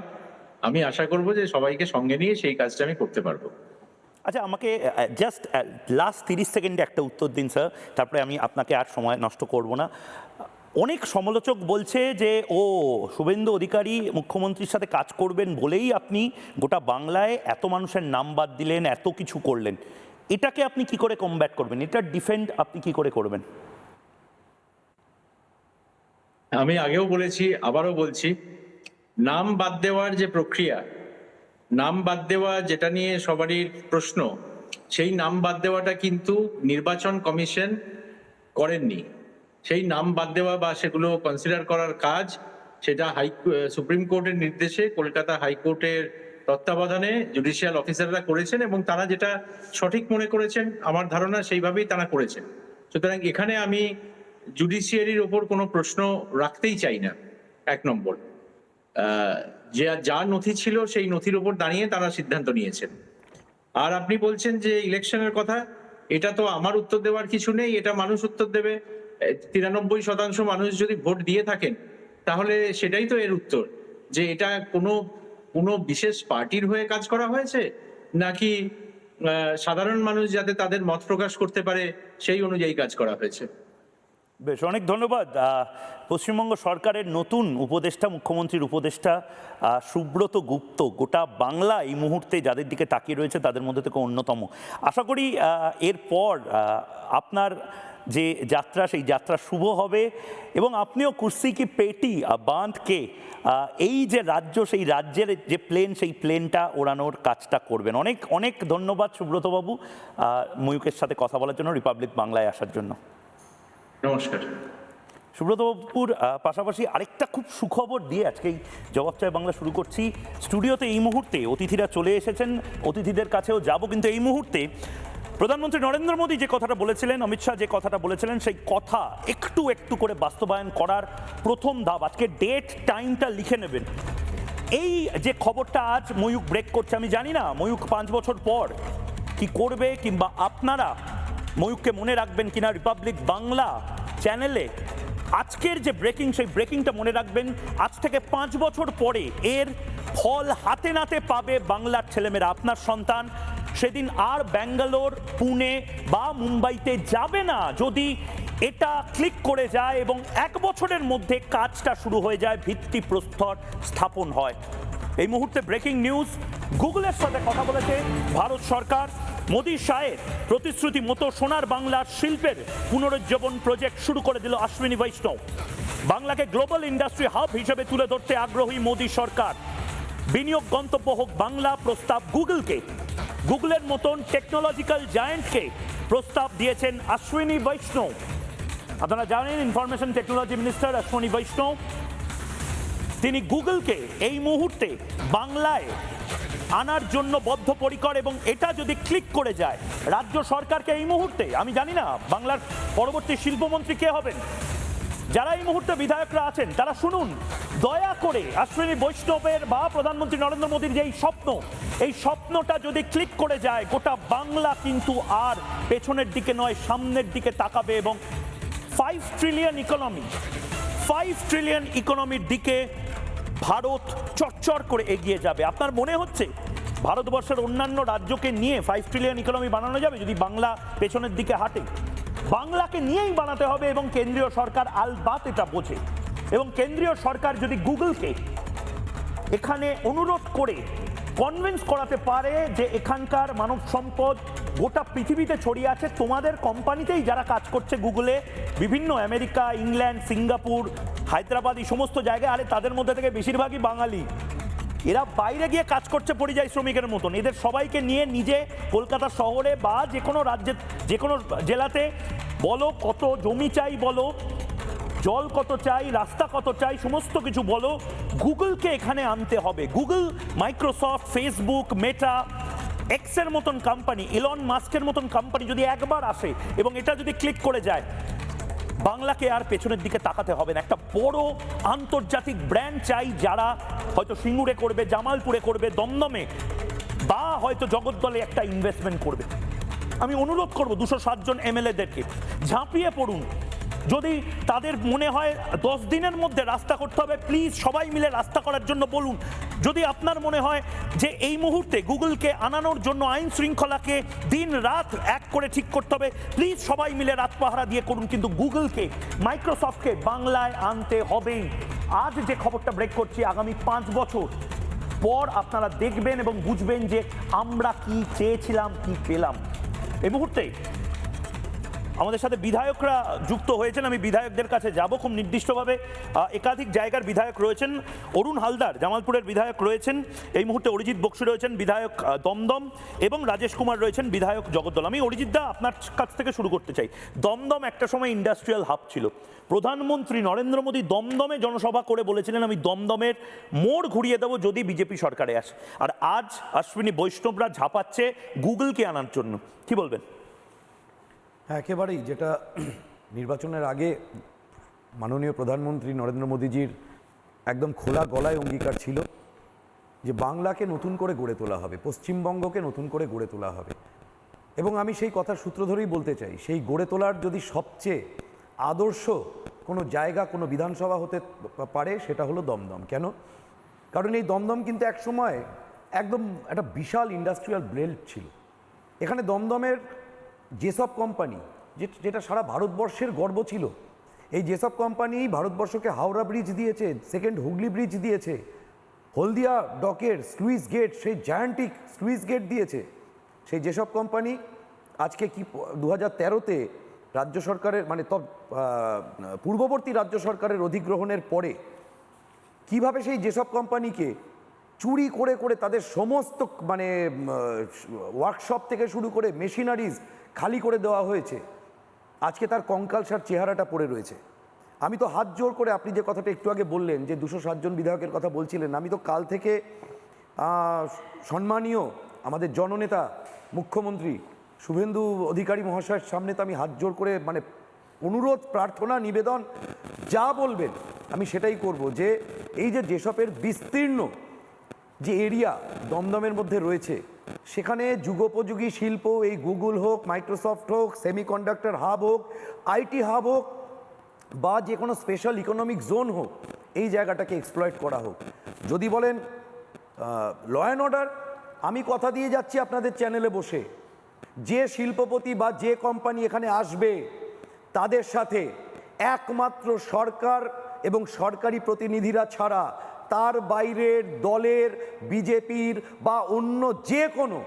আমি আশা করব যে সবাইকে সঙ্গে নিয়ে সেই কাজটা আমি করতে পারবো। আচ্ছা, আমাকে জাস্ট লাস্ট 30 সেকেন্ডে একটা উত্তর দিন স্যার, তারপরে আমি আপনাকে আর সময় নষ্ট করব না। অনেক সমালোচক বলছে যে শুভেন্দু অধিকারী মুখ্যমন্ত্রীর সাথে কাজ করবেন বলেই আপনি গোটা বাংলায় এত মানুষের নাম বাদ দিলেন, এত কিছু করলেন। এটাকে আপনি কি করে কমব্যাট করবেন, এটার ডিফেন্ড আপনি কি করে করবেন? আমি আগেও বলেছি, আবারও বলছি, নাম বাদ দেওয়ার যে প্রক্রিয়া, নাম বাদ দেওয়া যেটা নিয়ে সবারই প্রশ্ন, সেই নাম বাদ দেওয়াটা কিন্তু নির্বাচন কমিশন করেননি। সেই নাম বাদ দেওয়া বা সেগুলো কনসিডার করার কাজ, সেটা সুপ্রিম কোর্টের নির্দেশে কলকাতা হাইকোর্টের তত্ত্বাবধানে জুডিশিয়াল অফিসাররা করেছেন, এবং তারা যেটা সঠিক মনে করেছেন আমার ধারণা সেইভাবেই তারা করেছেন। সুতরাং এখানে আমি জুডিশিয়ারির ওপর কোনো প্রশ্ন রাখতেই চাই না। এক নম্বর, যা নথি ছিল সেই নথির উপর দাঁড়িয়ে তারা সিদ্ধান্ত নিয়েছেন। আর আপনি বলছেন যে ইলেকশনের কথা, এটা তো আমার উত্তর দেওয়ার কিছু নেই, এটা মানুষ উত্তর দেবে। 93% মানুষ যদি ভোট দিয়ে থাকেন, তাহলে সেটাই তো এর উত্তর, যে এটা কোনো বিশেষ পার্টির হয়ে কাজ করা হয়েছে, নাকি সাধারণ মানুষ যাতে তাদের মত প্রকাশ করতে পারে সেই অনুযায়ী কাজ করা হয়েছে। বেশ, অনেক ধন্যবাদ। পশ্চিমবঙ্গ সরকারের নতুন উপদেষ্টা, মুখ্যমন্ত্রীর উপদেষ্টা সুব্রত গুপ্ত, গোটা বাংলা এই মুহূর্তে যাদের দিকে তাকিয়ে রয়েছে তাদের মধ্যে থেকে অন্যতম। আশা করি এরপর আপনার যে যাত্রা, সেই যাত্রা শুভ হবে, এবং আপনিও কুর্সি কি পেটি বাঁধকে এই যে রাজ্য, সেই রাজ্যের যে প্লেন, সেই প্লেনটা ওড়ানোর কাজটা করবেন। অনেক অনেক ধন্যবাদ সুব্রতবাবু, ময়ূকের সাথে কথা বলার জন্য, রিপাবলিক বাংলায় আসার জন্য। নমস্কার। সুব্রতবাবুর পাশাপাশি আরেকটা খুব সুখবর দিয়ে আজকে এই জবাব চায় বাংলা শুরু করছি। স্টুডিওতে এই মুহূর্তে অতিথিরা চলে এসেছেন, অতিথিদের কাছেও যাব, কিন্তু এই মুহূর্তে প্রধানমন্ত্রী নরেন্দ্র মোদী যে কথাটা বলেছিলেন, অমিত শাহ যে কথাটা বলেছিলেন, সেই কথা একটু একটু করে বাস্তবায়ন করার প্রথম ধাপ। আজকে ডেট টাইমটা লিখে নেবেন। এই যে খবরটা আজ ময়ূক ব্রেক করছে, আমি জানি না ময়ূক 5 বছর পর কি করবে, কিংবা আপনারা ময়ূককে মনে রাখবেন কিনা রিপাবলিক বাংলা চ্যানেলে, আজকের যে ব্রেকিং, সেই ব্রেকিংটা মনে রাখবেন, আজ থেকে 5 বছর পরে এর ফল হাতে নাতে পাবে বাংলার ছেলেমেয়েরা। আপনার সন্তান সেদিন আর ব্যাঙ্গালোর, পুনে বা মুম্বাইতে যাবে না যদি এটা ক্লিক করে যায় এবং 1 বছরের মধ্যে কাজটা শুরু হয়ে যায়, ভিত্তিপ্রস্তর স্থাপন হয়। এই মুহূর্তে ব্রেকিং নিউজ, গুগলের সাথে কথা বলেছে ভারত সরকার। মোদী শাহের প্রতিশ্রুতি মতো সোনার বাংলার শিল্পের পুনরুজ্জীবন প্রজেক্ট শুরু করে দিল অশ্বিনী বৈষ্ণব। বাংলাকে গ্লোবাল ইন্ডাস্ট্রি হাব হিসেবে তুলে ধরতে আগ্রহী মোদী সরকার। বিনিয়োগ গন্তব্য হোক বাংলা, প্রস্তাব গুগলকে। গুগলের মতন টেকনোলজিক্যাল জায়ান্টকে প্রস্তাব দিয়েছেন অশ্বিনী বৈষ্ণব। আপনারা জানেন ইনফরমেশন টেকনোলজি মিনিস্টার অশ্বিনী বৈষ্ণব, তিনি গুগলকে এই মুহূর্তে বাংলায় আনার জন্য বদ্ধপরিকর এবং এটা যদি ক্লিক করে যায় রাজ্য সরকারকে এই মুহূর্তে, আমি জানি না বাংলার পরবর্তী শিল্পমন্ত্রী কে হবেন, যারা এই মুহূর্তে বিধায়করা আছেন তারা শুনুন, দয়া করে অশ্বিনী বৈষ্ণবের বা প্রধানমন্ত্রী নরেন্দ্র মোদীর যে স্বপ্ন, এই স্বপ্নটা যদি ক্লিক করে যায়, গোটা বাংলা কিন্তু আর পেছনের দিকে নয় সামনের দিকে তাকাবে এবং 5 ট্রিলিয়ন ইকোনমির দিকে ভারত চটচর করে এগিয়ে যাবে। আপনার মনে হচ্ছে ভারতবর্ষের অন্যান্য রাজ্যকে নিয়ে 5 ট্রিলিয়ন ইকোনমি বানানো যাবে যদি বাংলা পেছনের দিকে হাঁটে? বাংলাকে নিয়েই বানাতে হবে এবং কেন্দ্রীয় সরকার আলবাত এটা বোঝে। এবং কেন্দ্রীয় সরকার যদি গুগলকে এখানে অনুরোধ করে কনভিন্স করাতে পারে যে এখানকার মানব সম্পদ গোটা পৃথিবীতে ছড়িয়ে আছে, তোমাদের কোম্পানিতেই যারা কাজ করছে গুগলে, বিভিন্ন আমেরিকা, ইংল্যান্ড, সিঙ্গাপুর, হায়দ্রাবাদ, এই সমস্ত জায়গায়, আরে তাদের মধ্যে থেকে বেশিরভাগই বাঙালি, এরা বাইরে গিয়ে কাজ করছে পরিযায়ী শ্রমিকের মতন। এদের সবাইকে নিয়ে নিজে কলকাতা শহরে বা যে কোনো রাজ্যে, যে কোনো জেলাতে বলো কত জমি চাই, বলো জল কত চাই, রাস্তা কত চাই, সমস্ত কিছু বলো, গুগলকে এখানে আনতে হবে। গুগল, মাইক্রোসফট, ফেসবুক, মেটা, এক্সের মতন কোম্পানি, ইলন মাস্কের মতন কোম্পানি যদি একবার আসে এবং এটা যদি ক্লিক করে যায়, বাংলাকে আর পেছনের দিকে তাকাতে হবে না। একটা বড় আন্তর্জাতিক ব্র্যান্ড চাই, যারা হয়তো সিঙ্গুরে করবে, জামালপুরে করবে, দমদমে বা হয়তো জগদ্দলে একটা ইনভেস্টমেন্ট করবে। আমি অনুরোধ করব 207 জন এমএলএদেরকে ঝাঁপিয়ে পড়ুন। যদি তাদের মনে হয় 10 দিনের মধ্যে রাস্তা করতে হবে, প্লিজ সবাই মিলে রাস্তা করার জন্য বলুন। যদি আপনার মনে হয় যে এই মুহূর্তে গুগলকে আনানোর জন্য আইন শৃঙ্খলাকে দিন রাত এক করে ঠিক করতে হবে, প্লিজ সবাই মিলে রাত পাহারা দিয়ে করুন। কিন্তু গুগলকে, মাইক্রোসফটকে বাংলায় আনতে হবেই। আজ যে খবরটা ব্রেক করছি, আগামী 5 বছর পর আপনারা দেখবেন এবং বুঝবেন যে আমরা কি চেয়েছিলাম, কি পেলাম। এই মুহূর্তে আমাদের সাথে বিধায়করা যুক্ত হয়েছেন, আমি বিধায়কদের কাছে যাব খুব নির্দিষ্টভাবে। একাধিক জায়গার বিধায়ক রয়েছেন। অরুণ হালদার জামালপুরের বিধায়ক রয়েছেন এই মুহূর্তে, অরিজিৎ বক্সি রয়েছেন বিধায়ক দমদম, এবং রাজেশ কুমার রয়েছেন বিধায়ক জগদ্দল। আমি অরিজিৎ দা আপনার কাছ থেকে শুরু করতে চাই। দমদম একটা সময় ইন্ডাস্ট্রিয়াল হাব ছিল। প্রধানমন্ত্রী নরেন্দ্র মোদী দমদমে জনসভা করে বলেছিলেন আমি দমদমের মোড় ঘুরিয়ে দেবো যদি বিজেপি সরকারে আসে। আর আজ অশ্বিনী বৈষ্ণবরা ঝাঁপাচ্ছে গুগলকে আনার জন্য, কি বলবেন? হ্যাঁ, একেবারেই। যেটা নির্বাচনের আগে মাননীয় প্রধানমন্ত্রী নরেন্দ্র মোদীজির একদম খোলা গলায় অঙ্গীকার ছিল যে বাংলাকে নতুন করে গড়ে তোলা হবে, পশ্চিমবঙ্গকে নতুন করে গড়ে তোলা হবে। এবং আমি সেই কথার সূত্র ধরেই বলতে চাই, সেই গড়ে তোলার যদি সবচেয়ে আদর্শ কোনো জায়গা, কোনো বিধানসভা হতে পারে, সেটা হলো দমদম। কেন? কারণ এই দমদম কিন্তু একসময় একদম একটা বিশাল ইন্ডাস্ট্রিয়াল বেল্ট ছিল। এখানে দমদমের যেসব কোম্পানি, যেটা সারা ভারতবর্ষের গর্ব ছিল, এই যেসব কোম্পানি ভারতবর্ষকে হাওড়া ব্রিজ দিয়েছে, সেকেন্ড হুগলি ব্রিজ দিয়েছে, হলদিয়া ডকের স্লুইস গেট, সেই জায়ান্টিক স্লুইস গেট দিয়েছে, সেই যেসব কোম্পানি আজকে কি 2013-তে রাজ্য সরকারের মানে পূর্ববর্তী রাজ্য সরকারের অধিগ্রহণের পরে কিভাবে সেই যেসব কোম্পানিকে চুরি করে করে তাদের সমস্ত মানে ওয়ার্কশপ থেকে শুরু করে মেশিনারিজ খালি করে দেওয়া হয়েছে, আজকে তার কঙ্কালসার চেহারাটা পড়ে রয়েছে। আমি তো হাত জোর করে, আপনি যে কথাটা একটু আগে বললেন যে 207 জন বিধায়কের কথা বলছিলেন, আমি তো কাল থেকে সম্মানীয় আমাদের জননেতা মুখ্যমন্ত্রী শুভেন্দু অধিকারী মহাশয়ের সামনে তো আমি হাত জোর করে মানে অনুরোধ, প্রার্থনা, নিবেদন যা বলবেন আমি সেটাই করব যে এই যে যেসবের বিস্তীর্ণ যে এরিয়া দমদমের মধ্যে রয়েছে, সেখানে যুগোপযোগী শিল্প, এই গুগল হোক, মাইক্রোসফট হোক, সেমিকন্ডাক্টর হাব হোক, আইটি হাব হোক, বা যে কোনো স্পেশাল ইকোনমিক জোন হোক, এই জায়গাটাকে এক্সপ্লয়েট করা হোক। যদি বলেন ল অ্যান্ড অর্ডার, আমি কথা দিয়ে যাচ্ছি আপনাদের চ্যানেলে বসে, যে শিল্পপতি বা যে কোম্পানি এখানে আসবে তাদের সাথে একমাত্র সরকার এবং সরকারি প্রতিনিধিরা ছাড়া তার বাইরের দলের, বিজেপির বা অন্য যে কোনো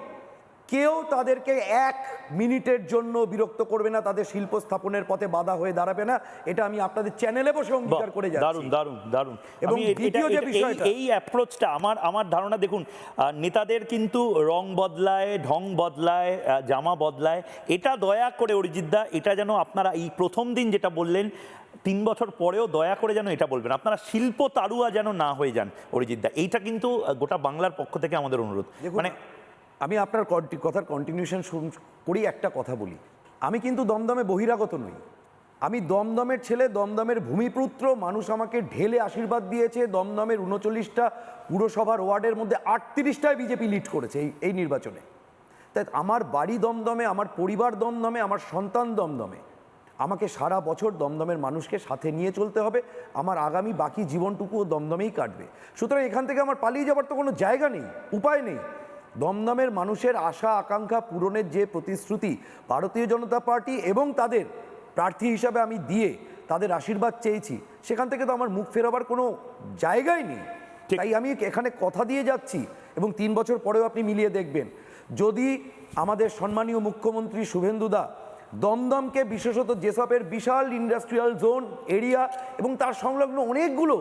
কেউ তাদেরকে 1 মিনিটের জন্য বিরক্ত করবে না, তাদের শিল্প স্থাপনের পথে বাধা হয়ে দাঁড়াবে না। এটা আমি আপনাদের চ্যানেলে বসে অঙ্গীকার করে যাচ্ছি। দারুণ দারুণ দারুণ। এবং আমি দ্বিতীয় যে বিষয়টা, এই অ্যাপ্রোচটা আমার ধারণা, দেখুন নেতাদের কিন্তু রং বদলায়, ঢং বদলায়, জামা বদলায়, এটা দয়া করে অরিজিৎদা, এটা যেন আপনারা এই প্রথম দিন যেটা বললেন 3 বছর পরেও দয়া করে যেন এটা বলবেন, আপনারা শিল্প তাড়ুয়া যেন না হয়ে যান অরিজিৎদা। এইটা কিন্তু গোটা বাংলার পক্ষ থেকে আমাদের অনুরোধ। মানে আমি আপনার কথার কন্টিনিউশন করি, একটা কথা বলি, আমি কিন্তু দমদমে বহিরাগত নই, আমি দমদমের ছেলে, দমদমের ভূমিপুত্র। মানুষ আমাকে ঢেলে আশীর্বাদ দিয়েছে। দমদমের 39টা পুরসভার ওয়ার্ডের মধ্যে 38টায় বিজেপি লিড করেছে এই নির্বাচনে। তাই আমার বাড়ি দমদমে, আমার পরিবার দমদমে, আমার সন্তান দমদমে। আমাকে সারা বছর দমদমের মানুষকে সাথে নিয়ে চলতে হবে। আমার আগামী বাকি জীবনটুকুও দমদমেই কাটবে। সুতরাং এখান থেকে আমার পালিয়ে যাবার তো কোনো জায়গা নেই, উপায় নেই। দমদমের মানুষের আশা আকাঙ্ক্ষা পূরণের যে প্রতিশ্রুতি ভারতীয় জনতা পার্টি এবং তাদের প্রার্থী হিসাবে আমি দিয়ে তাদের আশীর্বাদ চেয়েছি, সেখান থেকে তো আমার মুখ ফেরাবার কোনো জায়গাই নেই। তাই আমি এখানে কথা দিয়ে যাচ্ছি, এবং 3 বছর পরেও আপনি মিলিয়ে দেখবেন, যদি আমাদের সম্মানীয় মুখ্যমন্ত্রী শুভেন্দুদা দমদমকে, বিশেষত যেসবের বিশাল ইন্ডাস্ট্রিয়াল জোন এরিয়া এবং তার সংলগ্ন অনেকগুলো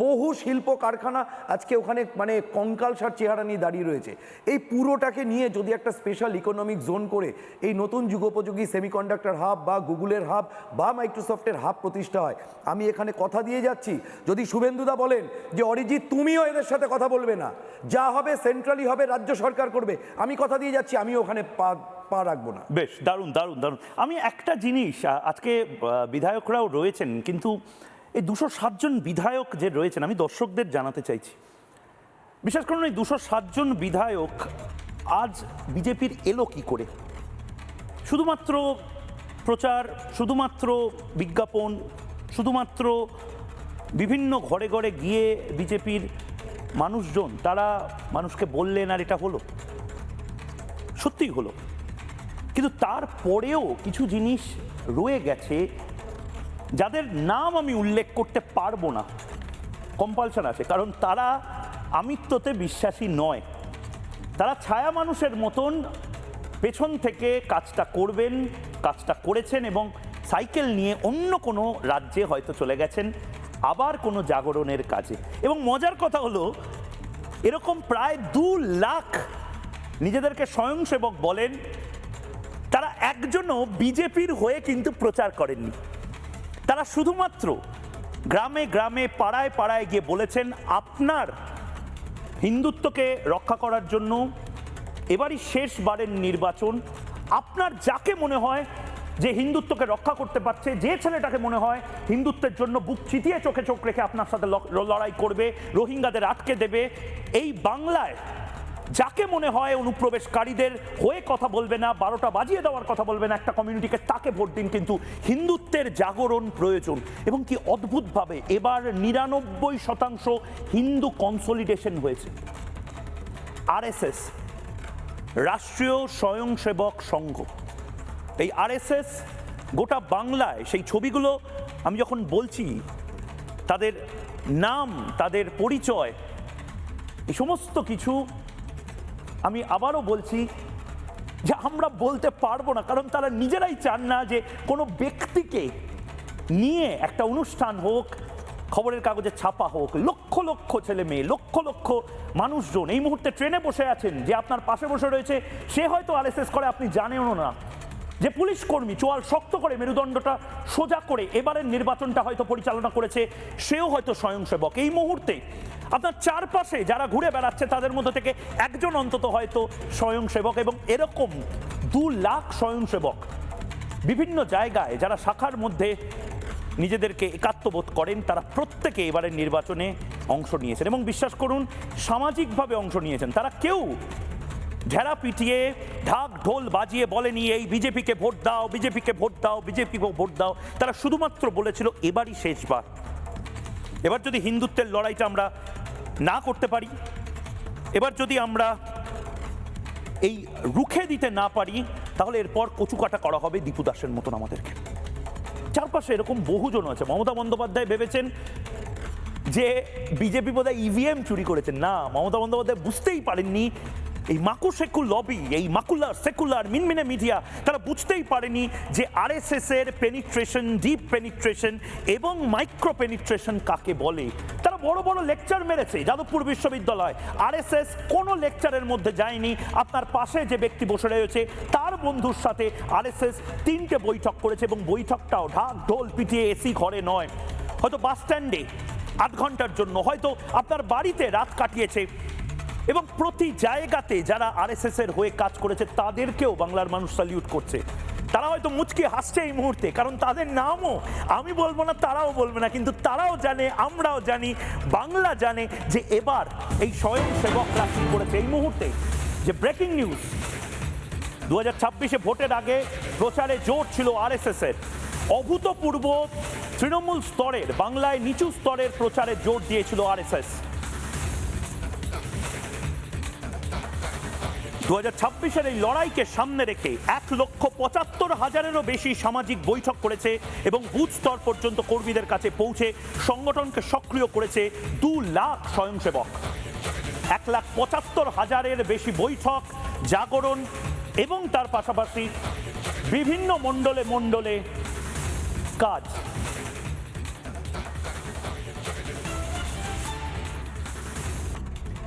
বহু শিল্প কারখানা আজকে ওখানে মানে কঙ্কালসার চেহারা নিয়ে দাঁড়িয়ে রয়েছে, এই পুরোটাকে নিয়ে যদি একটা স্পেশাল ইকোনমিক জোন করে এই নতুন যুগোপযোগী সেমিকন্ডাক্টর হাব বা গুগলের হাব বা মাইক্রোসফটের হাব প্রতিষ্ঠা হয়, আমি এখানে কথা দিয়ে যাচ্ছি, যদি শুভেন্দুদা বলেন যে অরিজিৎ তুমিও এদের সাথে কথা বলবে না, যা হবে সেন্ট্রালি হবে, রাজ্য সরকার করবে, আমি কথা দিয়ে যাচ্ছি আমিও ওখানে পা রাখবো না। বেশ দারুণ দারুণ দারুণ। আমি একটা জিনিস, আজকে বিধায়করাও রয়েছেন, কিন্তু এই 207 জন বিধায়ক যে রয়েছেন, আমি দর্শকদের জানাতে চাইছি, বিশেষ করুন এই 207 জন বিধায়ক আজ বিজেপির এলো কি করে? শুধুমাত্র প্রচার, শুধুমাত্র বিজ্ঞাপন, শুধুমাত্র বিভিন্ন ঘরে ঘরে গিয়ে বিজেপির মানুষজন তারা মানুষকে বললেন আর এটা হলো, সত্যিই হলো। কিন্তু তারপরেও কিছু জিনিস রয়ে গেছে যাদের নাম আমি উল্লেখ করতে পারবো না, কম্পালশন আছে, কারণ তারা আমিত্বতে বিশ্বাসী নয়। তারা ছায়া মানুষের মতন পেছন থেকে কাজটা করবেন, কাজটা করেছেন এবং সাইকেল নিয়ে অন্য কোনো রাজ্যে হয়তো চলে গেছেন আবার কোনো জাগরণের কাজে। এবং মজার কথা হলো, এরকম প্রায় 2 লাখ নিজেদেরকে স্বয়ংসেবক বলেন, তারা একজনও বিজেপির হয়ে কিন্তু প্রচার করেননি। তারা শুধুমাত্র গ্রামে গ্রামে পাড়ায় পাড়ায় গিয়ে বলেছেন, আপনার হিন্দুত্বকে রক্ষা করার জন্য এবারই শেষবারের নির্বাচন, আপনার যাকে মনে হয় যে হিন্দুত্বকে রক্ষা করতে পারছে, যে ছেলেটাকে মনে হয় হিন্দুত্বের জন্য বুক চিতিয়ে চোখে চোখ রেখে আপনার সাথে লড়াই করবে, রোহিঙ্গাদের আটকে দেবে, এই বাংলায় যাকে মনে হয় অনুপ্রবেশকারীদের হয়ে কথা বলবে না, 12টা বাজিয়ে দেওয়ার কথা বলবে না একটা কমিউনিটিকে, তাকে ভোট দিন। কিন্তু হিন্দুত্বের জাগরণ প্রয়োজন। এবং কি অদ্ভুতভাবে এবার 99% হিন্দু কনসলিডেশন হয়েছে। আরএসএস, রাষ্ট্রীয় স্বয়ংসেবক সংঘ, এই আরএসএস গোটা বাংলায়, সেই ছবিগুলো আমি যখন বলছি, তাদের নাম, তাদের পরিচয়, এই সমস্ত কিছু আমি আবারও বলছি যে আমরা বলতে পারবো না, কারণ তারা নিজেরাই চান না যে কোনো ব্যক্তিকে নিয়ে একটা অনুষ্ঠান হোক, খবরের কাগজে ছাপা হোক। লক্ষ লক্ষ ছেলে মেয়ে, লক্ষ লক্ষ মানুষজন এই মুহূর্তে ট্রেনে বসে আছেন, যে আপনার পাশে বসে রয়েছে সে হয়তো আরএসএস করে, আপনি জানেনও না। যে পুলিশ কর্মী চোয়াল শক্ত করে মেরুদণ্ডটা সোজা করে এবারের নির্বাচনটা হয়তো পরিচালনা করেছে, সেও হয়তো স্বয়ংসেবক। এই মুহূর্তে আপনার চারপাশে যারা ঘুরে বেড়াচ্ছে তাদের মধ্যে থেকে একজন অন্তত হয়তো স্বয়ংসেবক। এবং এরকম 2 লাখ স্বয়ংসেবক বিভিন্ন জায়গায় যারা শাখার মধ্যে নিজেদেরকে একাত্মবোধ করেন, তারা প্রত্যেকে এবারের নির্বাচনে অংশ নিয়েছেন এবং বিশ্বাস করুন সামাজিকভাবে অংশ নিয়েছেন। তারা কেউ ঢেরা পিটিয়ে ঢাক ঢোল বাজিয়ে বলেনি এই বিজেপিকে ভোট দাও, বিজেপিকে ভোট দাও, বিজেপিকে ভোট দাও। তারা শুধুমাত্র বলেছিল এবারই শেষবার। এবার যদি হিন্দুত্বের লড়াইটা আমরা না করতে পারি, এবার যদি আমরা এই রুখে দিতে না পারি, তাহলে এরপর কচুকাটা করা হবে দীপু দাসের মতন আমাদেরকে। চারপাশে এরকম বহুজন আছে। মমতা বন্দ্যোপাধ্যায় ভেবেছেন যে বিজেপি বোধহয় ইভিএম চুরি করেছেন। না, মমতা বন্দ্যোপাধ্যায় বুঝতেই পারেননি এই মাকুশেকু লবি, এই মাকুলার সেকুলার মিনমিনে মিডিয়া, তারা বুঝতেই পারেনি যে আরএসএস এর পেনিট্রেশন, ডিপ পেনিট্রেশন এবং মাইক্রো পেনিট্রেশন কাকে বলে। তারা বড় বড় লেকচার মেরেছে যাদবপুর বিশ্ববিদ্যালয়, আরএসএস কোনো লেকচারের মধ্যে যায়নি। আপনার পাশে যে ব্যক্তি বসে রয়েছে তার বন্ধুর সাথে আরএসএস 3টে বৈঠক করেছে, এবং বৈঠকটাও ঢাক ঢোল পিটিয়ে এসি ঘরে নয়, হয়তো বাস স্ট্যান্ডে 8 ঘন্টার জন্য, হয়তো আপনার বাড়িতে রাত কাটিয়েছে। এবং প্রতি জায়গাতে যারা আরএসএস এর হয়ে কাজ করেছে তাদেরকেও বাংলার মানুষ স্যালিউট করছে। তারা হয়তো মুচকি হাসছে এই মুহূর্তে, কারণ তাদের নামও আমি বলবো না, তারাও বলবে না, কিন্তু তারাও জানে, আমরাও জানি, বাংলা জানে যে এবার এই স্বয়ংসেবকরা কি করেছে। এই মুহূর্তে যে ব্রেকিং নিউজ, 2026-এ ভোটের আগে প্রচারে জোর ছিল আরএসএস এর, অভূতপূর্ব তৃণমূল স্তরের, বাংলায় নিচু স্তরের প্রচারে জোর দিয়েছিল আরএসএস। 2026-এর এই লড়াইকে সামনে রেখে 1,75,000-এরও বেশি সামাজিক বৈঠক করেছে এবং বুথ স্তর পর্যন্ত কর্মীদের কাছে পৌঁছে সংগঠনকে সক্রিয় করেছে 2 লাখ স্বয়ংসেবক। 1,75,000-এর বেশি বৈঠক, জাগরণ এবং তার পাশাপাশি বিভিন্ন মণ্ডলে মণ্ডলে কাজ।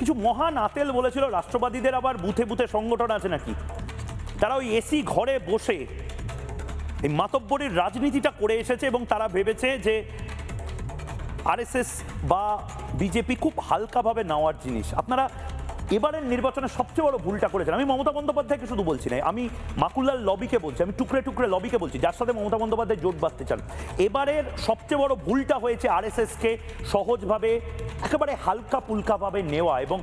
কিছু মহান আতেল বলেছিল রাষ্ট্রবাদীদের আবার বুথে বুথে সংগঠন আছে নাকি। তারা ওই এসি ঘরে বসে এই মাতব্বরির রাজনীতিটা করে এসেছে এবং তারা ভেবেছে যে আরএসএস বা বিজেপি খুব হালকাভাবে নেওয়ার জিনিস। আপনারা এবারের নির্বাচনে সবচেয়ে বড় ভুলটা করেছেন। আমি মমতা বন্দ্যোপাধ্যায়কে শুধু বলছি না, আমি মাকুলার লবিকে বলছি, আমি টুকরে টুকরে লবিকে বলছি, যার সাথে মমতা বন্দ্যোপাধ্যায় জোট বাঁধতে চান। এবারের সবচেয়ে বড় ভুলটা হয়েছে আরএসএসকে সহজভাবে, একেবারে হালকা পুলকাভাবে নেওয়া। এবং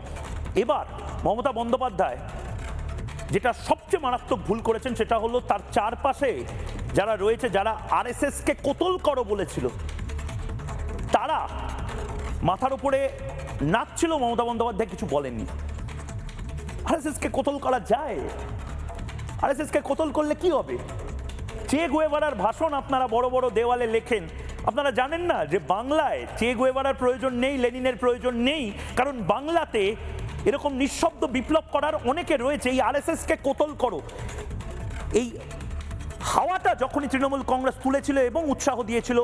এবার মমতা বন্দ্যোপাধ্যায় যেটা সবচেয়ে মারাত্মক ভুল করেছেন সেটা হলো তার চারপাশে যারা রয়েছে, যারা আরএসএসকে কোতল করো বলেছিল, তারা মাথার উপরে নাচছিল, মমতা বন্দ্যোপাধ্যায় কিছু বলেননি। আরএসএসকে কোতল করা যায়? আরএসএসকে কোতল করলে কি হবে? চে গুয়েভারার ভাষণ আপনারা বড় বড় দেওয়ালে লেখেন, আপনারা জানেন না যে বাংলায় চে গুয়েভারার প্রয়োজন নেই, লেনিনের প্রয়োজন নেই, কারণ বাংলাতে এরকম নিঃশব্দ বিপ্লব করার অনেকে রয়েছে। এই আরএসএসকে কোতল করো, এই হাওয়াটা যখনই তৃণমূল কংগ্রেস তুলেছিল এবং উৎসাহ দিয়েছিল,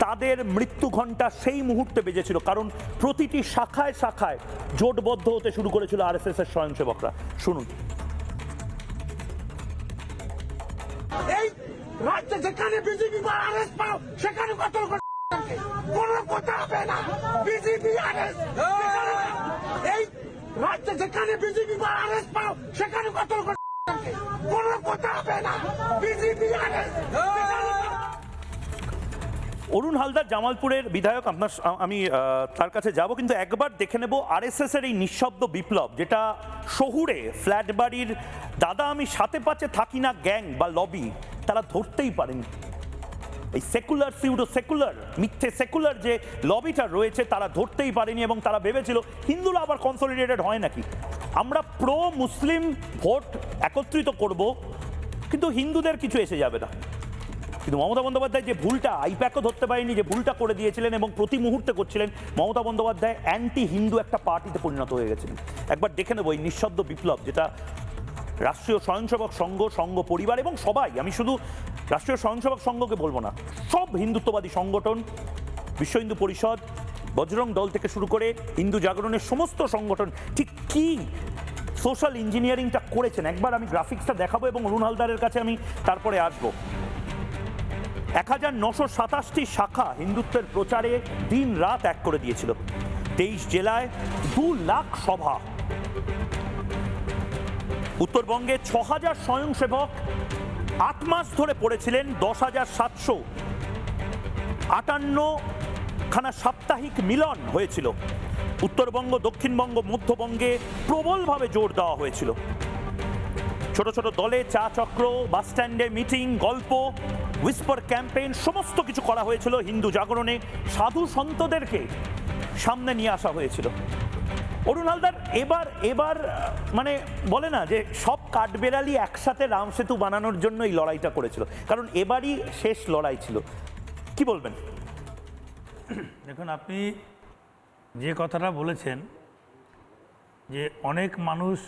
তাদের মৃত্যু ঘণ্টা সেই মুহূর্তে বেজেছিল, কারণ প্রতিটি শাখায় শাখায় জোটবদ্ধ হতে শুরু করেছিল আরএসএস এর স্বয়ংসেবকরা। শুনুন। এই রাজ্যে যেখানে বিজেপি বা আরএস পাও সেখানে কতল কোনো কথা হবে না। বিজেপি আরএস, এই রাজ্যে যেখানে বিজেপি বা আরএস পাও সেখানে কতল কোনো কথা হবে না। BJP RS. অরুণ হালদার জামালপুরের বিধায়ক, আপনার আমি তার কাছে যাব, কিন্তু একবার দেখে নেব আরএসএস এর এই নিঃশব্দ বিপ্লব, যেটা শহুরে ফ্ল্যাট বাড়ির দাদা আমি সাথে পাচে থাকি না গ্যাং বা লবি, তারা ধরতেই পারেনি। এই সেকুলার সিউডো সেকুলার মিথ্যে সেকুলার যে লবিটা রয়েছে তারা ধরতেই পারেনি, এবং তারা ভেবেছিল হিন্দুরা আবার কনসলিডেটেড হয় নাকি, আমরা প্রো মুসলিম ভোট একত্রিত করব কিন্তু হিন্দুদের কিছু এসে যাবে না। কিন্তু মমতা বন্দ্যোপাধ্যায় যে ভুলটা, আইপ্যাকও ধরতে পারেনি, যে ভুলটা করে দিয়েছিলেন এবং প্রতি মুহূর্তে করছিলেন, মমতা বন্দ্যোপাধ্যায় অ্যান্টি হিন্দু একটা পার্টিতে পরিণত হয়ে গেছিলেন। একবার দেখে নেব এই নিঃশব্দ বিপ্লব, যেটা রাষ্ট্রীয় স্বয়ংসেবক সংঘ, সংঘ পরিবার এবং সবাই, আমি শুধু রাষ্ট্রীয় স্বয়ংসেবক সংঘকে বলবো না, সব হিন্দুত্ববাদী সংগঠন, বিশ্ব হিন্দু পরিষদ, বজরং দল থেকে শুরু করে হিন্দু জাগরণের সমস্ত সংগঠন ঠিক কি সোশ্যাল ইঞ্জিনিয়ারিংটা করেছেন। একবার আমি গ্রাফিক্সটা দেখাবো এবং অরুণ হালদারের কাছে আমি তারপরে আসবো। 1927টি শাখা হিন্দুত্বের প্রচারে দিন রাত এক করে দিয়েছিল। 23 জেলায় 2 লাখ সভা। উত্তরবঙ্গে 6,000 স্বয়ংসেবক 8 মাস ধরে পড়েছিলেন 10,758 খানা সাপ্তাহিক মিলন হয়েছিল। উত্তরবঙ্গ, দক্ষিণবঙ্গ, মধ্যবঙ্গে প্রবলভাবে জোর দেওয়া হয়েছিল। ছোট ছোট দলে চা চক্র, বাস স্ট্যান্ডে মিটিং, গল্প, হুইসপার ক্যাম্পেইন সমস্ত কিছু করা হয়েছিল। হিন্দু জাগরণে সাধু সন্তদেরকে সামনে নিয়ে আসা হয়েছিল। অরুণ হালদার, এবার মানে বলে না যে সব কাঠবেড়ালি একসাথে রাম সেতু বানানোর জন্য এই লড়াইটা করেছিল, কারণ এবারই শেষ লড়াই ছিল। কি বলবেন? দেখুন, আপনি যে কথাটা বলেছেন যে অনেক মানুষ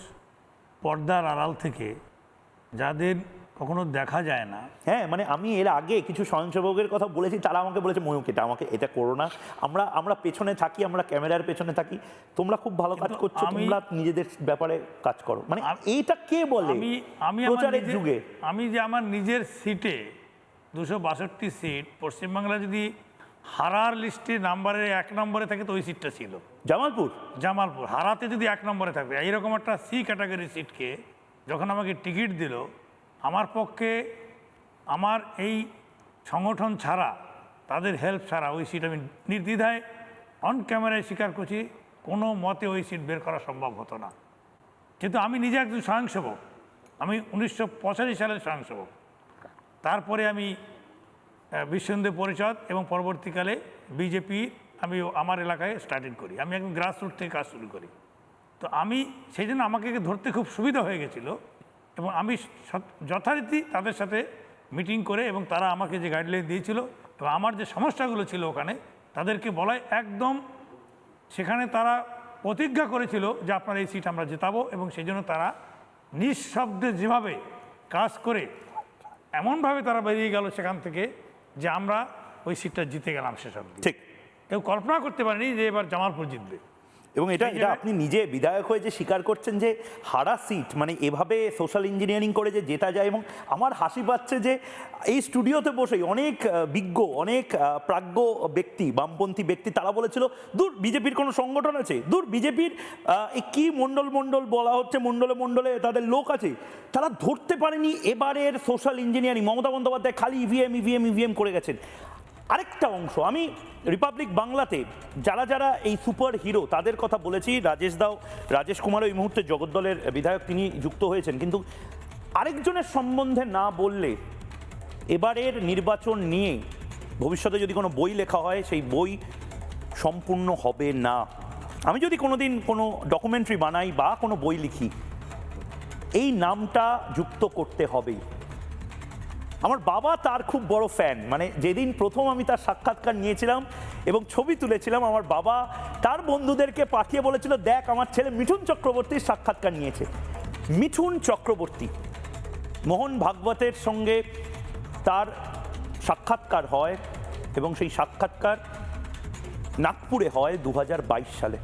পর্দার আড়াল থেকে, যাদের কখনো দেখা যায় না, হ্যাঁ, মানে আমি এর আগে কিছু স্বয়ংসেবকের কথা বলেছি, তারা আমাকে বলেছে ময়ূক এটা করো না, আমরা পেছনে থাকি, আমরা ক্যামেরার পেছনে থাকি, তোমরা খুব ভালো কাজ করছো, তোমরা নিজেদের ব্যাপারে কাজ করো। মানে এইটা কে বলে আমি প্রচারের যুগে? আমি যে আমার নিজের সিটে 262 সিট পশ্চিমবাংলা যদি হারার লিস্টে নাম্বারে 1 নম্বরে থাকে তো ওই সিটটা ছিল জামালপুর। হারাতে যদি 1 নম্বরে থাকবে, এইরকম একটা সি ক্যাটাগরির সিটকে যখন আমাকে টিকিট দিল, আমার পক্ষে আমার এই সংগঠন ছাড়া, তাদের হেল্প ছাড়া ওই সিট আমি নির্দ্বিধায় অন ক্যামেরায় স্বীকার করছি, কোনো মতে ওই সিট বের করা সম্ভব হতো না। কিন্তু আমি নিজে একজন স্বয়ংসেবক, আমি 1985 সালের স্বয়ংসেবক। তারপরে আমি বিশ্ব হিন্দু পরিষদ এবং পরবর্তীকালে বিজেপি আমি আমার এলাকায় স্টার্টিং করি। আমি একদম গ্রাসরুট থেকে কাজ শুরু করি। তো আমি সেই জন্য আমাকে ধরতে খুব সুবিধা হয়ে গেছিলো এবং আমি যথারীতি তাদের সাথে মিটিং করে, এবং তারা আমাকে যে গাইডলাইন দিয়েছিল এবং আমার যে সমস্যাগুলো ছিল ওখানে তাদেরকে বলাই, একদম সেখানে তারা প্রতিজ্ঞা করেছিল যে আপনার এই সিট আমরা জেতাবো, এবং সেই জন্য তারা নিঃশব্দে যেভাবে কাজ করে এমনভাবে তারা বেরিয়ে গেল সেখান থেকে যে আমরা ওই সিটটা জিতে গেলাম শেষ অবধি। ঠিক, কেউ কল্পনা করতে পারেনি যে এবার জামালপুর জিতবে। এবং এটা আপনি নিজে বিধায়ক হয়ে যে স্বীকার করছেন যে হারা সিট, মানে এভাবে সোশ্যাল ইঞ্জিনিয়ারিং করে যে জেতা যায়। এবং আমার হাসি পাচ্ছে যে এই স্টুডিওতে বসেই অনেক বিজ্ঞ, অনেক প্রাজ্ঞ ব্যক্তি, বামপন্থী ব্যক্তি, তারা বলেছিল দূর বিজেপির কোনো সংগঠন আছে, দূর বিজেপির কি মণ্ডল বলা হচ্ছে, মণ্ডলে তাদের লোক আছে, তারা ধরতে পারেনি এবারের সোশ্যাল ইঞ্জিনিয়ারিং। মমতা বন্দ্যোপাধ্যায় খালি ইভিএম করে গেছেন। আরেকটা অংশ, আমি রিপাবলিক বাংলাতে যারা এই সুপার হিরো তাদের কথা বলেছি, রাজেশ কুমারও এই মুহূর্তে জগদ্দলের বিধায়ক, তিনি যুক্ত হয়েছেন, কিন্তু আরেকজনের সম্বন্ধে না বললে এবারের নির্বাচন নিয়ে ভবিষ্যতে যদি কোনো বই লেখা হয় সেই বই সম্পূর্ণ হবে না। আমি যদি কোনোদিন কোনো ডকুমেন্টারি বানাই বা কোনো বই লিখি, এই নামটা যুক্ত করতে হবেই। আমার বাবা তার খুব বড় ফ্যান, মানে যেদিন প্রথম আমি তার সাক্ষাৎকার নিয়েছিলাম এবং ছবি তুলেছিলাম, আমার বাবা তার বন্ধুদেরকে পাঠিয়ে বলেছিল, দেখ আমার ছেলে মিঠুন চক্রবর্তীর সাক্ষাৎকার নিয়েছে। মিঠুন চক্রবর্তী, মোহন ভাগবতের সঙ্গে তার সাক্ষাৎকার হয় এবং সেই সাক্ষাৎকার নাগপুরে হয় 2022 সালে,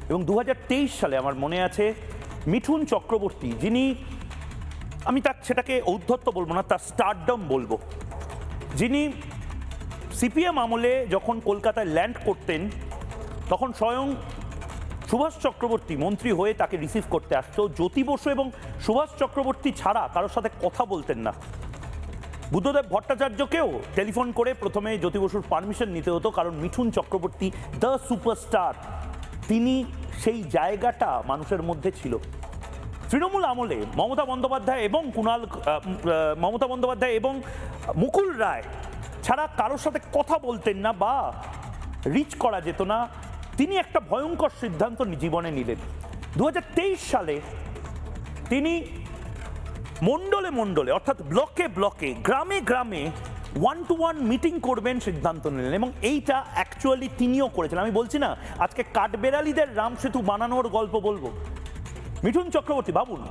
এবং 2023 সালে আমার মনে আছে মিঠুন চক্রবর্তী, যিনি, আমি সেটাকে ঔদ্ধত্য বলবো না, তার স্টারডম বলবো, যিনি সিপিএম আমলে যখন কলকাতায় ল্যান্ড করতেন তখন স্বয়ং সুভাষ চক্রবর্তী মন্ত্রী হয়ে তাকে রিসিভ করতে আসতো। জ্যোতি বসু এবং সুভাষ চক্রবর্তী ছাড়া কারোর সাথে কথা বলতেন না। বুদ্ধদেব ভট্টাচার্যকেও টেলিফোন করে প্রথমে জ্যোতি বসুর পারমিশন নিতে হতো, কারণ মিঠুন চক্রবর্তী দ্য সুপারস্টার, তিনি সেই জায়গাটা মানুষের মধ্যে ছিল। তৃণমূল আমলে মমতা বন্দ্যোপাধ্যায় এবং মুকুল রায় ছাড়া কারোর সাথে কথা বলতেন না বা রিচ করা যেত না। তিনি একটা ভয়ঙ্কর সিদ্ধান্ত জীবনে নিলেন। 2023 সালে তিনি মণ্ডলে অর্থাৎ ব্লকে গ্রামে 1-to-1 মিটিং করবেন সিদ্ধান্ত নিলেন, এবং এইটা অ্যাকচুয়ালি তিনিও করেছেন। আমি বলছি না আজকে কাঠবেড়ালিদের রাম সেতু বানানোর গল্প বলবো, মিঠুন চক্রবর্তী ভাবুন,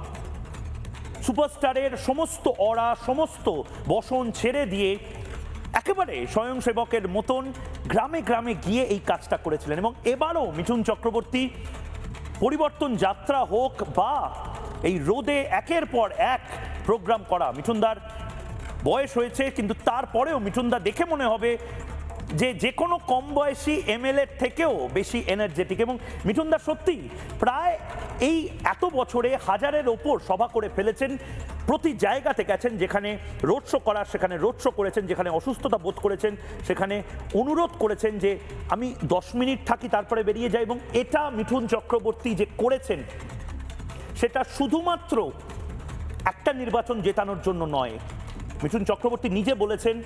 সুপারস্টারের সমস্ত সমস্ত বসন ছেড়ে দিয়ে একেবারে স্বয়ংসেবকের মতন গ্রামে গিয়ে এই কাজটা করেছিলেন। এবং এবারও মিঠুন চক্রবর্তী, পরিবর্তন যাত্রা হোক বা এই রোদে একের পর এক প্রোগ্রাম করা, মিঠুনদার বয়স হয়েছে কিন্তু তারপরেও মিঠুনদা দেখে মনে হবে যে কোনো কম বয়সী এমএলএ থেকেও বেশি এনার্জেটিক। এবং মিঠুনদা সত্যি প্রায় এই এত বছরে 1000-এর ওপর সভা করে ফেলেছেন, প্রতি জায়গাতে গেছেন, যেখানে রোড শো করার সেখানে রোড শো করেছেন, যেখানে অসুস্থতা বোধ করেছেন সেখানে অনুরোধ করেছেন যে আমি 10 মিনিট থাকি তারপরে বেরিয়ে যাই। এবং এটা মিঠুন চক্রবর্তী যে করেছেন সেটা শুধুমাত্র একটা একটা নির্বাচন জেতানোর জন্য নয়। মিঠুন চক্রবর্তী নিজে বলেছেন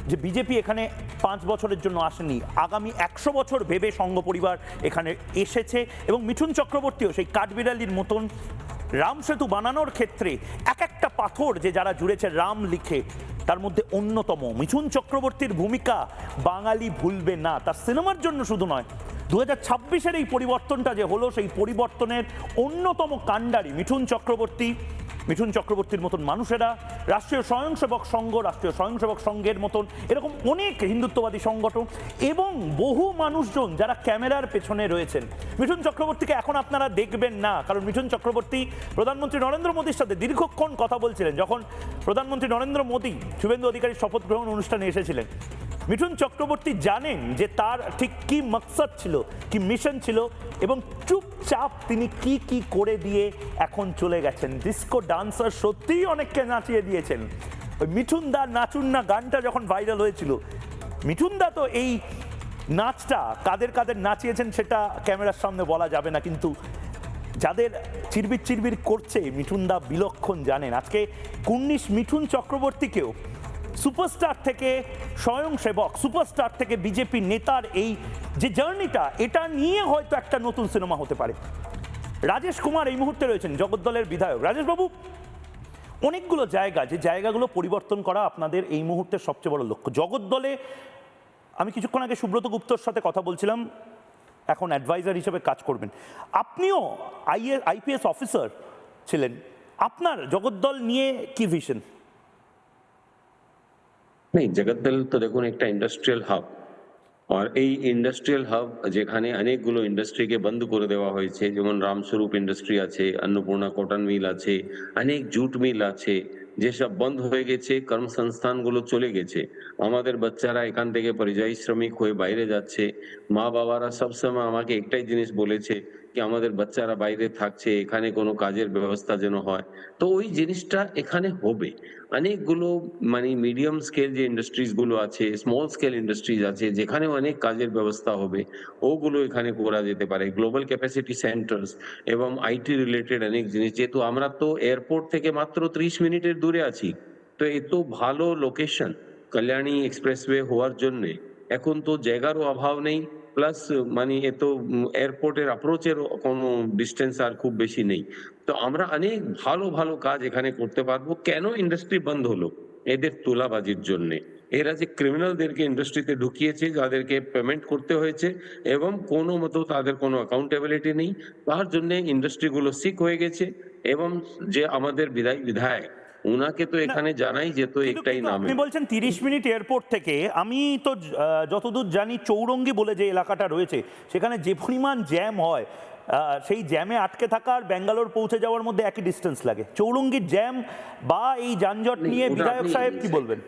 যে বিজেপি এখানে 5 বছরের জন্য আসেনি, আগামী 100 বছর ভেবে সংঘ পরিবার এখানে এসেছে। এবং মিঠুন চক্রবর্তীও সেই কাঠবিড়ালির মতন রাম সেতু বানানোর ক্ষেত্রে এক একটা পাথর যে যারা জুড়েছে রাম লিখে, তার মধ্যে অন্যতম মিঠুন চক্রবর্তীর ভূমিকা বাঙালি ভুলবে না। তার সিনেমার জন্য শুধু নয়, 2026-এর এই পরিবর্তনটা যে হলো, সেই পরিবর্তনের অন্যতম কাণ্ডারি মিঠুন চক্রবর্তীর মতন মানুষেরা, রাষ্ট্রীয় স্বয়ংসেবক সংঘ, রাষ্ট্রীয় স্বয়ংসেবক সংঘের মতন এরকম অনেক হিন্দুত্ববাদী সংগঠন এবং বহু মানুষজন যারা ক্যামেরার পেছনে রয়েছেন। মিঠুন চক্রবর্তীকে এখন আপনারা দেখবেন না, কারণ মিঠুন চক্রবর্তী প্রধানমন্ত্রী নরেন্দ্র মোদীর সাথে দীর্ঘক্ষণ কথা বলছিলেন। যখন প্রধানমন্ত্রী নরেন্দ্র মোদী শুভেন্দু অধিকারীর শপথ গ্রহণ অনুষ্ঠানে এসেছিলেন, মিঠুন চক্রবর্তী জানেন যে তার ঠিক কি মকসদ ছিল, কি মিশন ছিল, এবং চুপচাপ তিনি কি কি করে দিয়ে এখন চলে গেছেন। ডিস্কো ডান্সার সত্যিই অনেককে নাচিয়ে দিয়েছেন। ওই মিঠুন দা নাচুন না গানটা যখন ভাইরাল হয়েছিল, মিঠুন দা তো এই নাচটা কাদের কাদের নাচিয়েছেন সেটা ক্যামেরার সামনে বলা যাবে না, কিন্তু যাদের চিরবির চিরবির করছে মিঠুন দা বিলক্ষণ জানেন। আজকে কুর্নিশ মিঠুন চক্রবর্তীকেও সুপারস্টার থেকে স্বয়ংসেবক, সুপারস্টার থেকে বিজেপি নেতার এই যে জার্নিটা, এটা নিয়ে হয়তো একটা নতুন সিনেমা হতে পারে। রাজেশ কুমার এই মুহূর্তে রয়েছেন, জগদ্দলের বিধায়ক। রাজেশবাবু, অনেকগুলো জায়গা, যে জায়গাগুলো পরিবর্তন করা আপনাদের এই মুহূর্তের সবচেয়ে বড় লক্ষ্য। জগদ্দলে আমি কিছুক্ষণ আগে সুব্রত গুপ্তর সাথে কথা বলছিলাম, এখন অ্যাডভাইজার হিসেবে কাজ করবেন। আপনিও আইপিএস অফিসার ছিলেন, আপনার জগদ্দল নিয়ে কি ভিশন? नहीं, जगद्दल तो দেখুন একটা ইন্ডাস্ট্রিয়াল হাব, আর এই ইন্ডাস্ট্রিয়াল হাব যেখানে অনেকগুলো ইন্ডাস্ট্রিকে বন্ধ করে দেওয়া হয়েছে, যেমন রামস্বরূপ ইন্ডাস্ট্রি আছে, অন্নপূর্ণা কটন মিল আছে, অনেক জুট মিল আছে, যেসব বন্ধ হয়ে গেছে, কর্মসংস্থানগুলো চলে গেছে। আমাদের বাচ্চারা এখান থেকে পরিযায়ী শ্রমিক হয়ে বাইরে যাচ্ছে। মা বাবারা সবসময় আমাকে একটাই জিনিস বলেছে কি আমাদের বাচ্চারা বাইরে থাকছে, এখানে কোনো কাজের ব্যবস্থা যেন হয়। তো ওই জিনিসটা এখানে হবে। অনেকগুলো মানে মিডিয়াম স্কেল যে ইন্ডাস্ট্রিজ গুলো আছে, স্মল স্কেল ইন্ডাস্ট্রিজ আছে, যেখানে অনেক কাজের ব্যবস্থা হবে, ওগুলো এখানে করা যেতে পারে। গ্লোবাল ক্যাপাসিটি সেন্টার্স এবং আইটি রিলেটেড অনেক জিনিস, যেহেতু আমরা তো এয়ারপোর্ট থেকে মাত্র 30 মিনিটের দূরে আছি, তো এত ভালো লোকেশন কল্যাণী এক্সপ্রেসওয়ে হওয়ার জন্য এখন তো জায়গারও অভাব নেই, প্লাস মানে এত এয়ারপোর্টের অ্যাপ্রোচের কোনো ডিস্টেন্স আর খুব বেশি নেই। তো আমরা অনেক ভালো ভালো কাজ এখানে করতে পারবো। কেন ইন্ডাস্ট্রি বন্ধ হলো? এদের তোলাবাজির জন্য। এরা যে ক্রিমিনালদেরকে ইন্ডাস্ট্রিতে ঢুকিয়েছে, যাদেরকে পেমেন্ট করতে হয়েছে এবং কোনো মতো তাদের কোনো অ্যাকাউন্টেবিলিটি নেই, তার জন্য ইন্ডাস্ট্রিগুলো সিক হয়ে গেছে। এবং যে আমাদের বিধায়ক, উনাকে তো এখানে জানাই যেত একটাই নামে। আপনি বলছেন 30 মিনিট এয়ারপোর্ট থেকে, আমি তো যতদূর জানি চৌরঙ্গি বলে যে এলাকাটা রয়েছে, সেখানে যে পরিমাণ জ্যাম হয়, সেই জ্যামে আটকে থাকা আর ব্যাঙ্গালোর পৌঁছে যাওয়ার মধ্যে একই ডিস্টেন্স লাগে। চৌরঙ্গির জ্যাম বা এই যানজট নিয়ে বিধায়ক সাহেব কি বলবেন?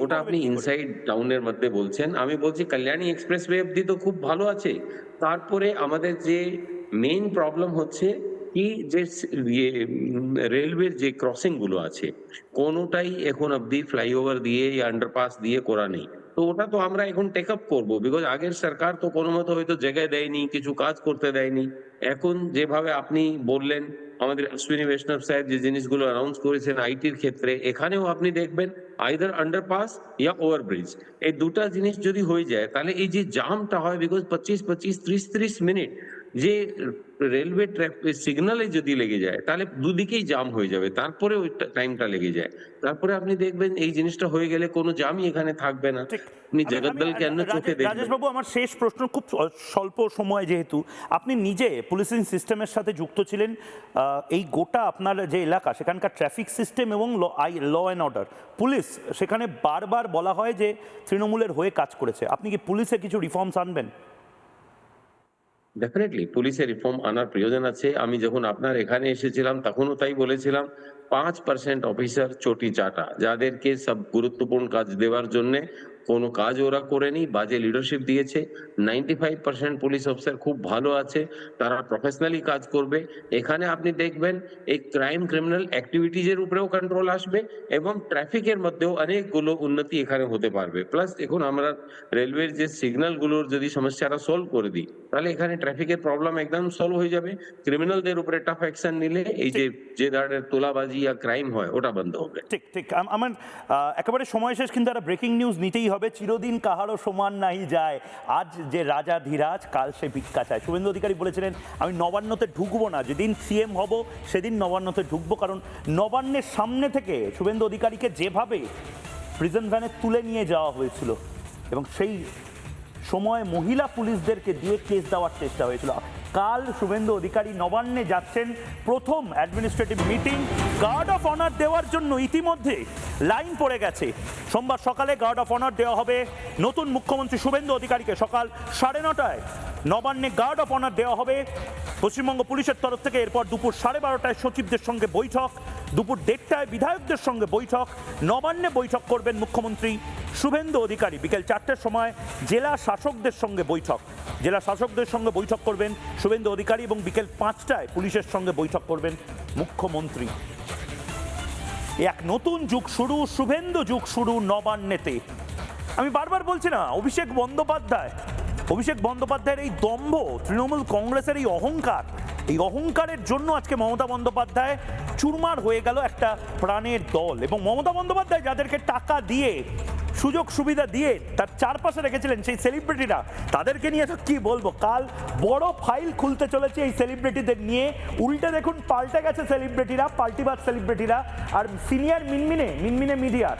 ওটা আপনি ইনসাইড টাউনের মধ্যে বলছেন, আমি বলছি কল্যাণী এক্সপ্রেসওয়ে অব্দি তো খুব ভালো আছে। তারপরে আমাদের যে মেইন প্রবলেম হচ্ছে কি, যে রেলওয়ের যে ক্রসিং গুলো আছে, কোনোটাই এখন অব্দি ফ্লাইওভার দিয়ে আন্ডারপাস দিয়ে করা নেই। তো ওটা তো আমরা এখন টেক আপ করবো, বিকজ আগের সরকার তো কোনো মতো হয়তো জায়গায় দেয়নি, কিছু কাজ করতে দেয়নি। এখন যেভাবে আপনি বললেন, আমাদের অশ্বিনী বৈষ্ণব সাহেব যে জিনিসগুলো অ্যানাউন্স করেছেন আইটির ক্ষেত্রে, এখানেও আপনি দেখবেন আইদার আন্ডারপাস ইয়া ওভারব্রিজ, এই দুটা জিনিস যদি হয়ে যায়, তাহলে এই যে জামটা হয়, বিকজ 25-30 মিনিট যে রেলওয়ে সিগনালে যদি লেগে যায়, তাহলে দুদিকেই জাম হয়ে যাবে, তারপরে ওই টাইমটা লেগে যায়। তারপরে আপনি দেখবেন এই জিনিসটা হয়ে গেলে কোনো জামই এখানে থাকবে না। আপনি জগদ্দল কেন চোখে দেখবেন? রাজেশবাবু, আমার শেষ প্রশ্ন, খুব স্বল্প সময়, যেহেতু আপনি নিজে পুলিশিং সিস্টেমের সাথে যুক্ত ছিলেন, এই গোটা আপনার যে এলাকা, সেখানকার ট্রাফিক সিস্টেম এবং ল অ্যান্ড অর্ডার, পুলিশ সেখানে বারবার বলা হয় যে তৃণমূলের হয়ে কাজ করেছে। আপনি কি পুলিশে কিছু রিফর্মস আনবেন? ডেফিনেটলি পুলিশের রিফর্ম আনার প্রয়োজন আছে। আমি যখন আপনার এখানে এসেছিলাম তখনও তাই বলেছিলাম, 5% অফিসার চটি চাটা, যাদেরকে সব গুরুত্বপূর্ণ কাজ দেওয়ার জন্য কোনো কাজ ওরা করেনি, বাজে লিডারশিপ দিয়েছে। 95% পুলিশ অফিসার খুব ভালো আছে, তারা প্রফেশনালি কাজ করবে। এখানে আপনি দেখবেন এই ক্রিমিনাল অ্যাক্টিভিটিজের উপরেও কন্ট্রোল আসবে এবং ট্রাফিকের মধ্যেও অনেকগুলো উন্নতি এখানে হতে পারবে। প্লাস দেখুন, আমরা রেলওয়ের যে সিগন্যালগুলোর যদি সমস্যাটা সলভ করে দিই, তাহলে এখানে ট্রাফিকের প্রবলেম একদম সলভ হয়ে যাবে। ক্রিমিনালদের উপরে টাফ অ্যাকশন নিলে এই যে ধরনের তোলাবাজি বা ক্রাইম হয় ওটা বন্ধ হবে। ঠিক ঠিক আমার একেবারে সময় শেষ, কিন্তু একটা ব্রেকিং নিউজ নিতেই হবে। চিরদিন কাহারও সমান নাই যায়, আজ যে রাজা ধীরাজ কাল সে ভিক্ষা চায়। শুভেন্দু অধিকারী বলেছিলেন আমি নবান্নতে ঢুকবো না, যেদিন সিএম হব সেদিন নবান্নতে ঢুকবো, কারণ নবান্নের সামনে থেকে শুভেন্দু অধিকারীকে যেভাবে প্রিজন ভ্যানে তুলে নিয়ে যাওয়া হয়েছিল এবং সেই সময় মহিলা পুলিশদেরকে দিয়ে কেস দেওয়ার চেষ্টা হয়েছিল। কাল শুভেন্দু অধিকারী নবান্নে যাচ্ছেন, প্রথম administrative meeting. Guard of honour দেওয়ার জন্য ইতিমধ্যে লাইন পড়ে গেছে। সোমবার সকালে গার্ড অফ অনার দেওয়া হবে নতুন মুখ্যমন্ত্রী শুভেন্দু অধিকারীকে। সকাল 9:30 নবান্নে গার্ড অফ অনার দেওয়া হবে পশ্চিমবঙ্গ পুলিশের তরফ থেকে। এরপর দুপুর 12:30 সচিবদের সঙ্গে বৈঠক, দুপুর 1:30 বিধায়কদের সঙ্গে বৈঠক। নবান্নে বৈঠক করবেন মুখ্যমন্ত্রী শুভেন্দু অধিকারী। বিকেল 4টের সময় জেলা শাসকদের সঙ্গে বৈঠক, জেলা শাসকদের সঙ্গে বৈঠক করবেন শুভেন্দু অধিকারী এবং বিকেল 5টায় পুলিশের সঙ্গে বৈঠক করবেন মুখ্যমন্ত্রী। এক নতুন যুগ শুরু, শুভেন্দু যুগ শুরু নবান্নেতে। আমি বারবার বলছি না, অভিষেক বন্দ্যোপাধ্যায়ের এই দম্ভ, তৃণমূল কংগ্রেসের এই অহংকারের জন্য আজকে মমতা বন্দ্যোপাধ্যায় চুরমার হয়ে গেল একটা প্রাণের দল। এবং মমতা বন্দ্যোপাধ্যায় যাদেরকে টাকা দিয়ে, সুযোগ সুবিধা দিয়ে তার চারপাশে রেখেছিলেন, সেই সেলিব্রিটিরা, তাদেরকে নিয়ে তো কি বলবো। কাল বড় ফাইল খুলতে চলেছে এই সেলিব্রিটিদের নিয়ে। উল্টে দেখুন পাল্টে গেছে সেলিব্রিটিরা, পাল্টিবাজ সেলিব্রিটিরা। আর সিনিয়র মিনমিনে মিডিয়ার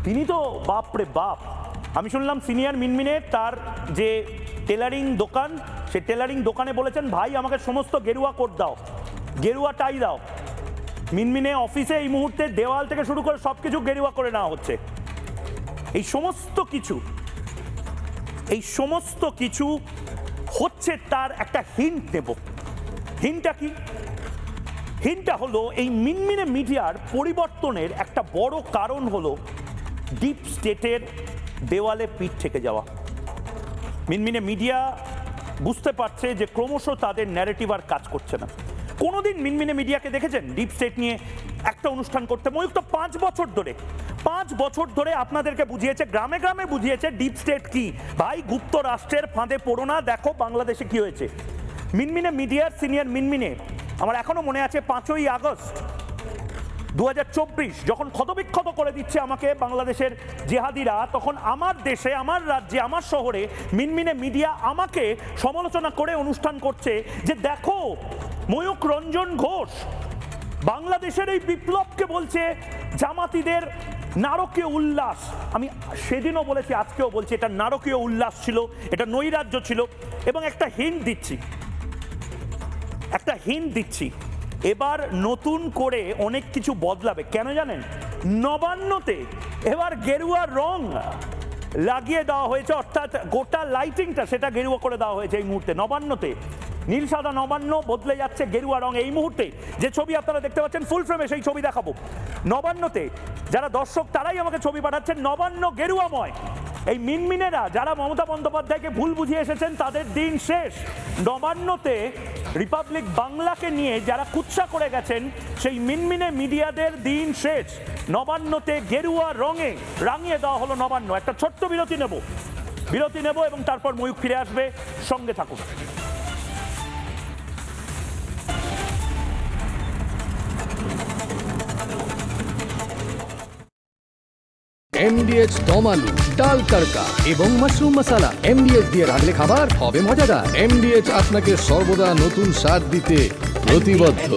তিনি তো বাপরে বাপ। আমি শুনলাম সিনিয়র মিনমিনে তার যে টেলারিং দোকান, সে টেলারিং দোকানে বলেছেন ভাই আমাকে সমস্ত গেরুয়া কোট দাও, গেরুয়া টাই দাও। মিনমিনে অফিসে এই মুহূর্তে দেওয়াল থেকে শুরু করে সব কিছু গেরুয়া করে নেওয়া হচ্ছে। এই সমস্ত কিছু হচ্ছে, তার একটা হিন্ট নেব। হিন্টটা কি? হিন্টটা হলো এই মিনমিনে মিডিয়ার পরিবর্তনের একটা বড় কারণ হলো ডিপ স্টেটের দেওয়ালে পিঠ থেকে যাওয়া। মিনমিনে মিডিয়া বুঝতে পারছে যে ক্রমশ তাদের ন্যারেটিভ আর কাজ করছে না। কোনোদিন মিনমিনে মিডিয়াকে দেখেছেন ডিপ স্টেট নিয়ে একটা অনুষ্ঠান করতে? ময়ূক তো 5 বছর ধরে আপনাদেরকে বুঝিয়েছে, গ্রামে গ্রামে বুঝিয়েছে ডিপ স্টেট কি। ভাই গুপ্ত রাষ্ট্রের ফাঁদে পড়ো না, দেখো বাংলাদেশে কি হয়েছে। মিনমিনে মিডিয়ার সিনিয়র মিনমিনে, আমার এখনো মনে আছে 5ই আগস্ট 2024 যখন ক্ষতবিক্ষত করে দিচ্ছে আমাকে বাংলাদেশের জেহাদিরা, তখন আমার দেশে, আমার রাজ্যে, আমার শহরে মিনমিনে মিডিয়া আমাকে সমালোচনা করে অনুষ্ঠান করছে যে দেখো ময়ূক রঞ্জন ঘোষ বাংলাদেশের এই বিপ্লবকে বলছে জামাতিদের নারকীয় উল্লাস। আমি সেদিনও বলেছি, আজকেও বলছি, এটা নারকীয় উল্লাস ছিল, এটা নৈরাজ্য ছিল। এবং একটা হিন্ট দিচ্ছি, এবার নতুন করে অনেক কিছু বদলাবে। কেন জানেন? নবান্নতে এবার গেরুয়া রং লাগিয়ে দেওয়া হয়েছে, অর্থাৎ গোটা লাইটিংটা সেটা গেরুয়া করে দেওয়া হয়েছে এই মুহূর্তে নবান্নতে। নীল সাদা নবান্ন বদলে যাচ্ছে গেরুয়া রং। এই মুহূর্তে যে ছবি আপনারা দেখতে পাচ্ছেন ফুল ফ্রেমে, সেই ছবি দেখাবো। নবান্নতে যারা দর্শক তারাই আমাকে ছবি পাঠাচ্ছেন, নবান্ন গেরুয়াময়। এই মিনমিনেরা যারা মমতা বন্দ্যোপাধ্যায়কে ভুল বুঝিয়ে এসেছেন তাদের দিন শেষ। নবান্নতে রিপাবলিক বাংলাকে নিয়ে যারা কুৎসা করে গেছেন সেই মিনমিনে মিডিয়াদের দিন শেষ। নবান্নতে গেরুয়া রঙে রাঙিয়ে দেওয়া হলো নবান্ন। একটা ছোট্ট বিরতি নেব এবং তারপর ময়ূক ফিরে আসবে, সঙ্গে থাকুন। MDH দম আলু, ডাল তড়কা এবং মাশরুম মশলা। MDH দিয়ে রাঁধলে খাবার হবে মজাদার। MDH আপনাকে সর্বদা নতুন স্বাদ দিতে প্রতিবদ্ধ।